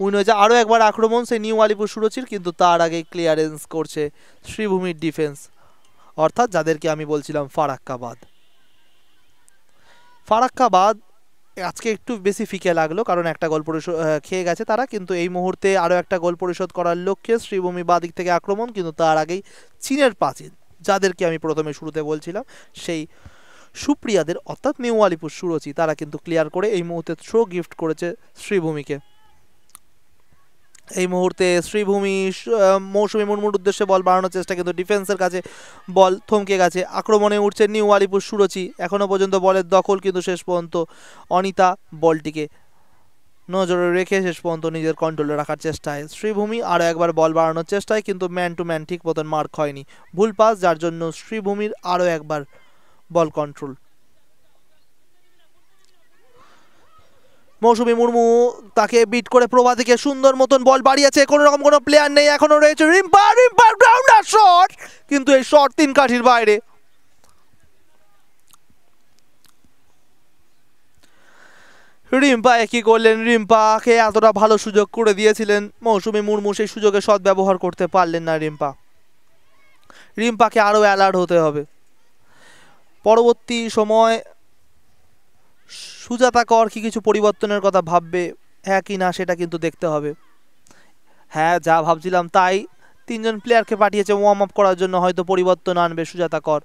উইন হয়েছে। আরও একবার আক্রমণ সেই নিউ আলিপুর সুরুচির, কিন্তু তার আগেই ক্লিয়ারেন্স করছে শ্রীভূমির ডিফেন্স, অর্থাৎ যাদেরকে আমি বলছিলাম ফারাক্কাবাদ। আজকে একটু বেশি ফিকে লাগলো, কারণ একটা গোল পরিশোধ খেয়ে গেছে তারা, কিন্তু এই মুহূর্তে আরও একটা গোল পরিশোধ করার লক্ষ্যে শ্রীভূমি বাদিক থেকে আক্রমণ, কিন্তু তার আগেই চীনের প্রাচীন, যাদেরকে আমি প্রথমে শুরুতে বলছিলাম, সেই সুপ্রিয়াদের অর্থাৎ নিউ আলিপুর সুরুচি, তারা কিন্তু ক্লিয়ার করে এই মুহূর্তে থ্রো গিফট করেছে শ্রীভূমিকে। এই মুহূর্তে শ্রীভূমি মৌসুমী মুর্মুর উদ্দেশ্যে বল বাড়ানোর চেষ্টা, কিন্তু ডিফেন্সের কাছে বল থমকে গেছে। আক্রমণে উঠছে নিউ আলিপুর সুরুচি, এখনও পর্যন্ত বলের দখল, কিন্তু শেষ পর্যন্ত অনিতা বলটিকে নজরে রেখে শেষ পর্যন্ত নিজের কন্ট্রোলে রাখার চেষ্টায়। শ্রীভূমি আরও একবার বল বাড়ানোর চেষ্টায়, কিন্তু ম্যান টু ম্যান ঠিক মতন মার্ক হয়নি, ভুল পাস, যার জন্য শ্রীভূমির আরও একবার বল কন্ট্রোল। মৌসুমী মুর্মু তাকে বিট করে প্রভাতিকে সুন্দর মতন বল বাড়িয়েছে, কোনো রকম কোনো প্লেয়ার নেই, এখনো রয়েছে রিম্পার গ্রাউন্ডার শট, কিন্তু এই শট 3 কাঠির বাইরে। রিম্পা একই করলেন, রিম্পাকে এতটা ভালো সুযোগ করে দিয়েছিলেন মৌসুমী মুর্মু, সেই সুযোগে সদ্ব্যবহার করতে পারলেন না রিম্পাকে আরও অ্যালার্ট হতে হবে। পরবর্তী সময় সুজাতা কর কি কিছু পরিবর্তনের কথা ভাববে, হ্যাঁ কি না, সেটা কিন্তু দেখতে হবে। হ্যাঁ, যা ভাবছিলাম তাই, 3 জন প্লেয়ারকে পাঠিয়েছে ওয়ার্ম আপ করার জন্য, হয়তো পরিবর্তন আনবে সুজাতা কর।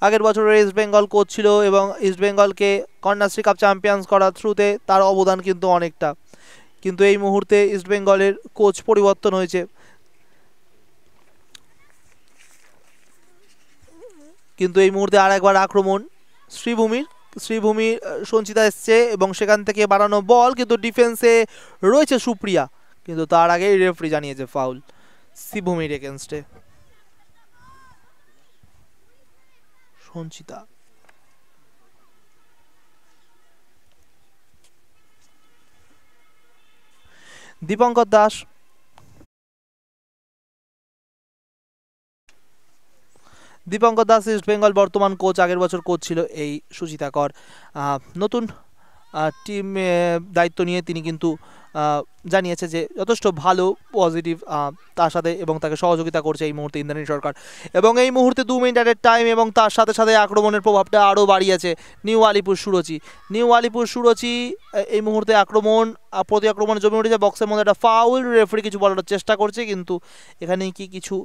আগের বছর ইস্ট বেঙ্গল কোচ ছিল এবং ইস্ট বেঙ্গলকে কন্যাশ্রী কাপ চ্যাম্পিয়ন্স করার থ্রুতে তার অবদান কিন্তু অনেকটা, কিন্তু এই মুহূর্তে ইস্ট বেঙ্গলের কোচ পরিবর্তন হয়েছে, কিন্তু এই মুহূর্তে আর একবার আক্রমণ শ্রীভূমির, শ্রীভূমি সঞ্চিতা এসছে এবং সেখান থেকে বাড়ানো বল, কিন্তু ডিফেন্সে রয়েছে সুপ্রিয়া, কিন্তু তার আগেই রেফারি জানিয়েছে ফাউল শ্রীভূমির এগেনস্টে। সঞ্চিতা দীপঙ্কর দাস, দীপঙ্কর দাস ইস্ট বেঙ্গল বর্তমান কোচ, আগের বছর কোচ ছিল এই সুচিতা কর। নতুন টিম দায়িত্ব নিয়ে তিনি কিন্তু জানিয়েছে যে যথেষ্ট ভালো পজিটিভ তার সাথে, এবং তাকে সহযোগিতা করছে এই মুহূর্তে ইন্দ্রাণী সরকার। এবং এই মুহূর্তে 2 মিনিট অ্যাডেড টাইম, এবং তার সাথে সাথে আক্রমণের প্রভাবটা আরও বাড়িয়েছে নিউ আলিপুর সুরচি। নিউ আলিপুর সুরচি এই মুহূর্তে আক্রমণ, প্রতি আক্রমণে জমে উঠেছে, বক্সের মধ্যে একটা ফাউল। রেফারি কিছু বলার চেষ্টা করছে, কিন্তু এখানে কি কিছু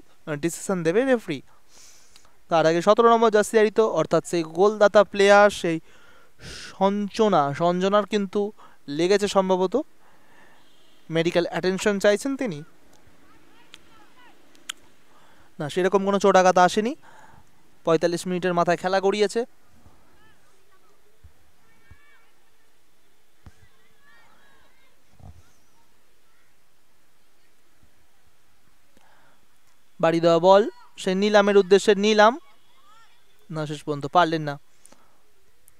ডিসিশন দেবে রেফারি? তার আগে 17 নম্বর জার্সিধারিত অর্থাৎ সেই গোলদাতা প্লেয়ার সেই সঞ্জনার কিন্তু লেগেছে সম্ভবত, মেডিকেল অ্যাটেনশন চাইছেন তিনি, না সেরকম কোনো চোটাঘাত আসেনি। 45 মিনিটের মাথায় খেলা গড়িয়েছে। বাড়ি দেওয়া বল সে নিলামের উদ্দেশ্যে, নিলাম না, শেষ পর্যন্ত পারলেন না।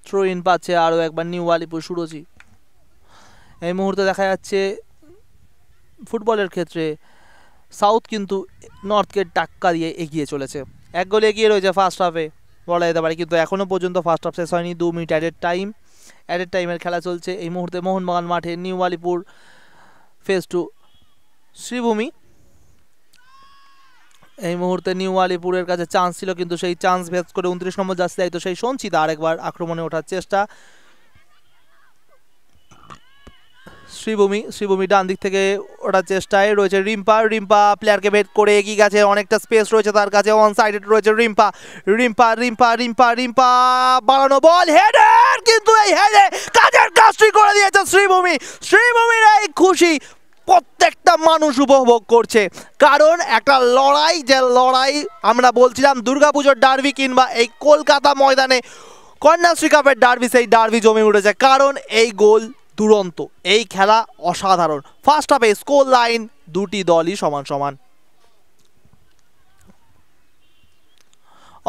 থ্রো ইন পাচ্ছে আরও একবার নিউ আলিপুর সুরজি। এই মুহূর্তে দেখা যাচ্ছে ফুটবলের ক্ষেত্রে সাউথ কিন্তু নর্থকে টাক্কা দিয়ে এগিয়ে চলেছে, 1 গোলে এগিয়ে রয়েছে ফার্স্ট হাফে বলা যেতে পারে, কিন্তু এখনও পর্যন্ত ফার্স্ট হাফ শেষ হয়নি। 2 মিনিট অ্যাডেড টাইমের খেলা চলছে এই মুহূর্তে মোহনবাগান মাঠে। New Alipur face to Sreebhumi. এই মুহূর্তে নিউ আলিপুরের কাছে চান্স ছিল, কিন্তু সেই চান্স ভেদ করে 29 নম্বর জার্সিধারিত সেই সঞ্চিতা আরেকবার আক্রমণে ওঠার চেষ্টা। শ্রীভূমি ডান দিক থেকে ওঠার চেষ্টায় রয়েছে রিম্পা প্লেয়ারকে ভেদ করে এগিয়ে গেছে, অনেকটা স্পেস রয়েছে তার কাছে, অন সাইডে রয়েছে রিম্পা বাড়ানো বল, হেডার, কিন্তু এই হেডে কাজের কাজটি করে দিয়েছে শ্রীভূমির এই খুশি প্রত্যেকটা মানুষ উপভোগ করছে, কারণ একটা লড়াই, যে লড়াই আমরা বলছিলাম দুর্গাপুজোর ডার্বি কিংবা এই কলকাতা ময়দানে কন্যাশ্রী কাপের ডার্বি, সেই ডার্বি জমে উঠেছে, কারণ এই গোল দুরন্ত, এই খেলা অসাধারণ। ফার্স্ট হাফে স্কোর লাইন দুটি দলই সমান,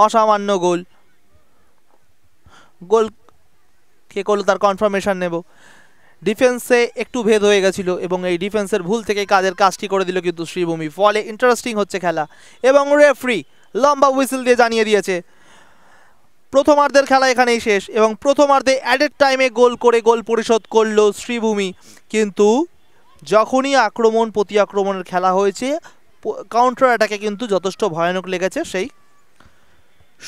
অসামান্য গোল কে করলো তার কনফার্মেশন নেব। ডিফেন্সে একটু ভেদ হয়ে গেছিল, এবং এই ডিফেন্সের ভুল থেকে কাজের কাজটি করে দিল কিন্তু শ্রীভূমি, ফলে ইন্টারেস্টিং হচ্ছে খেলা, এবং রেফারি লম্বা হুইসেল দিয়ে জানিয়ে দিয়েছে প্রথমার্ধের খেলা এখানেই শেষ। এবং প্রথমার্ধে অ্যাডেড টাইমে গোল করে গোল পরিশোধ করলো শ্রীভূমি, কিন্তু যখনই প্রতি আক্রমণের খেলা হয়েছে, কাউন্টার অ্যাটাকে কিন্তু যথেষ্ট ভয়ানক লেগেছে সেই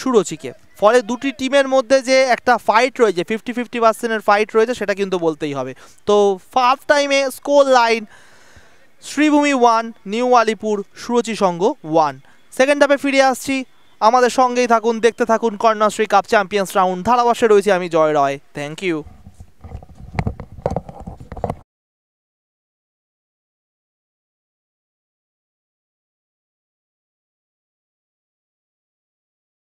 সুরচিকে, ফলে দুটি টিমের মধ্যে যে একটা ফাইট রয়েছে, 50-50% ফাইট রয়েছে, সেটা কিন্তু বলতেই হবে। তো হাফ টাইমে score line Sreebhumi 1, New Alipore Suruchi Sangha 1। Second হাফে ফিরে আসছি, আমাদের সঙ্গেই থাকুন, দেখতে থাকুন কন্যাশ্রী কাপ চ্যাম্পিয়ন্স রাউন্ড। ধারাভাষ্যে রয়েছে আমি জয় রয়। Thank you.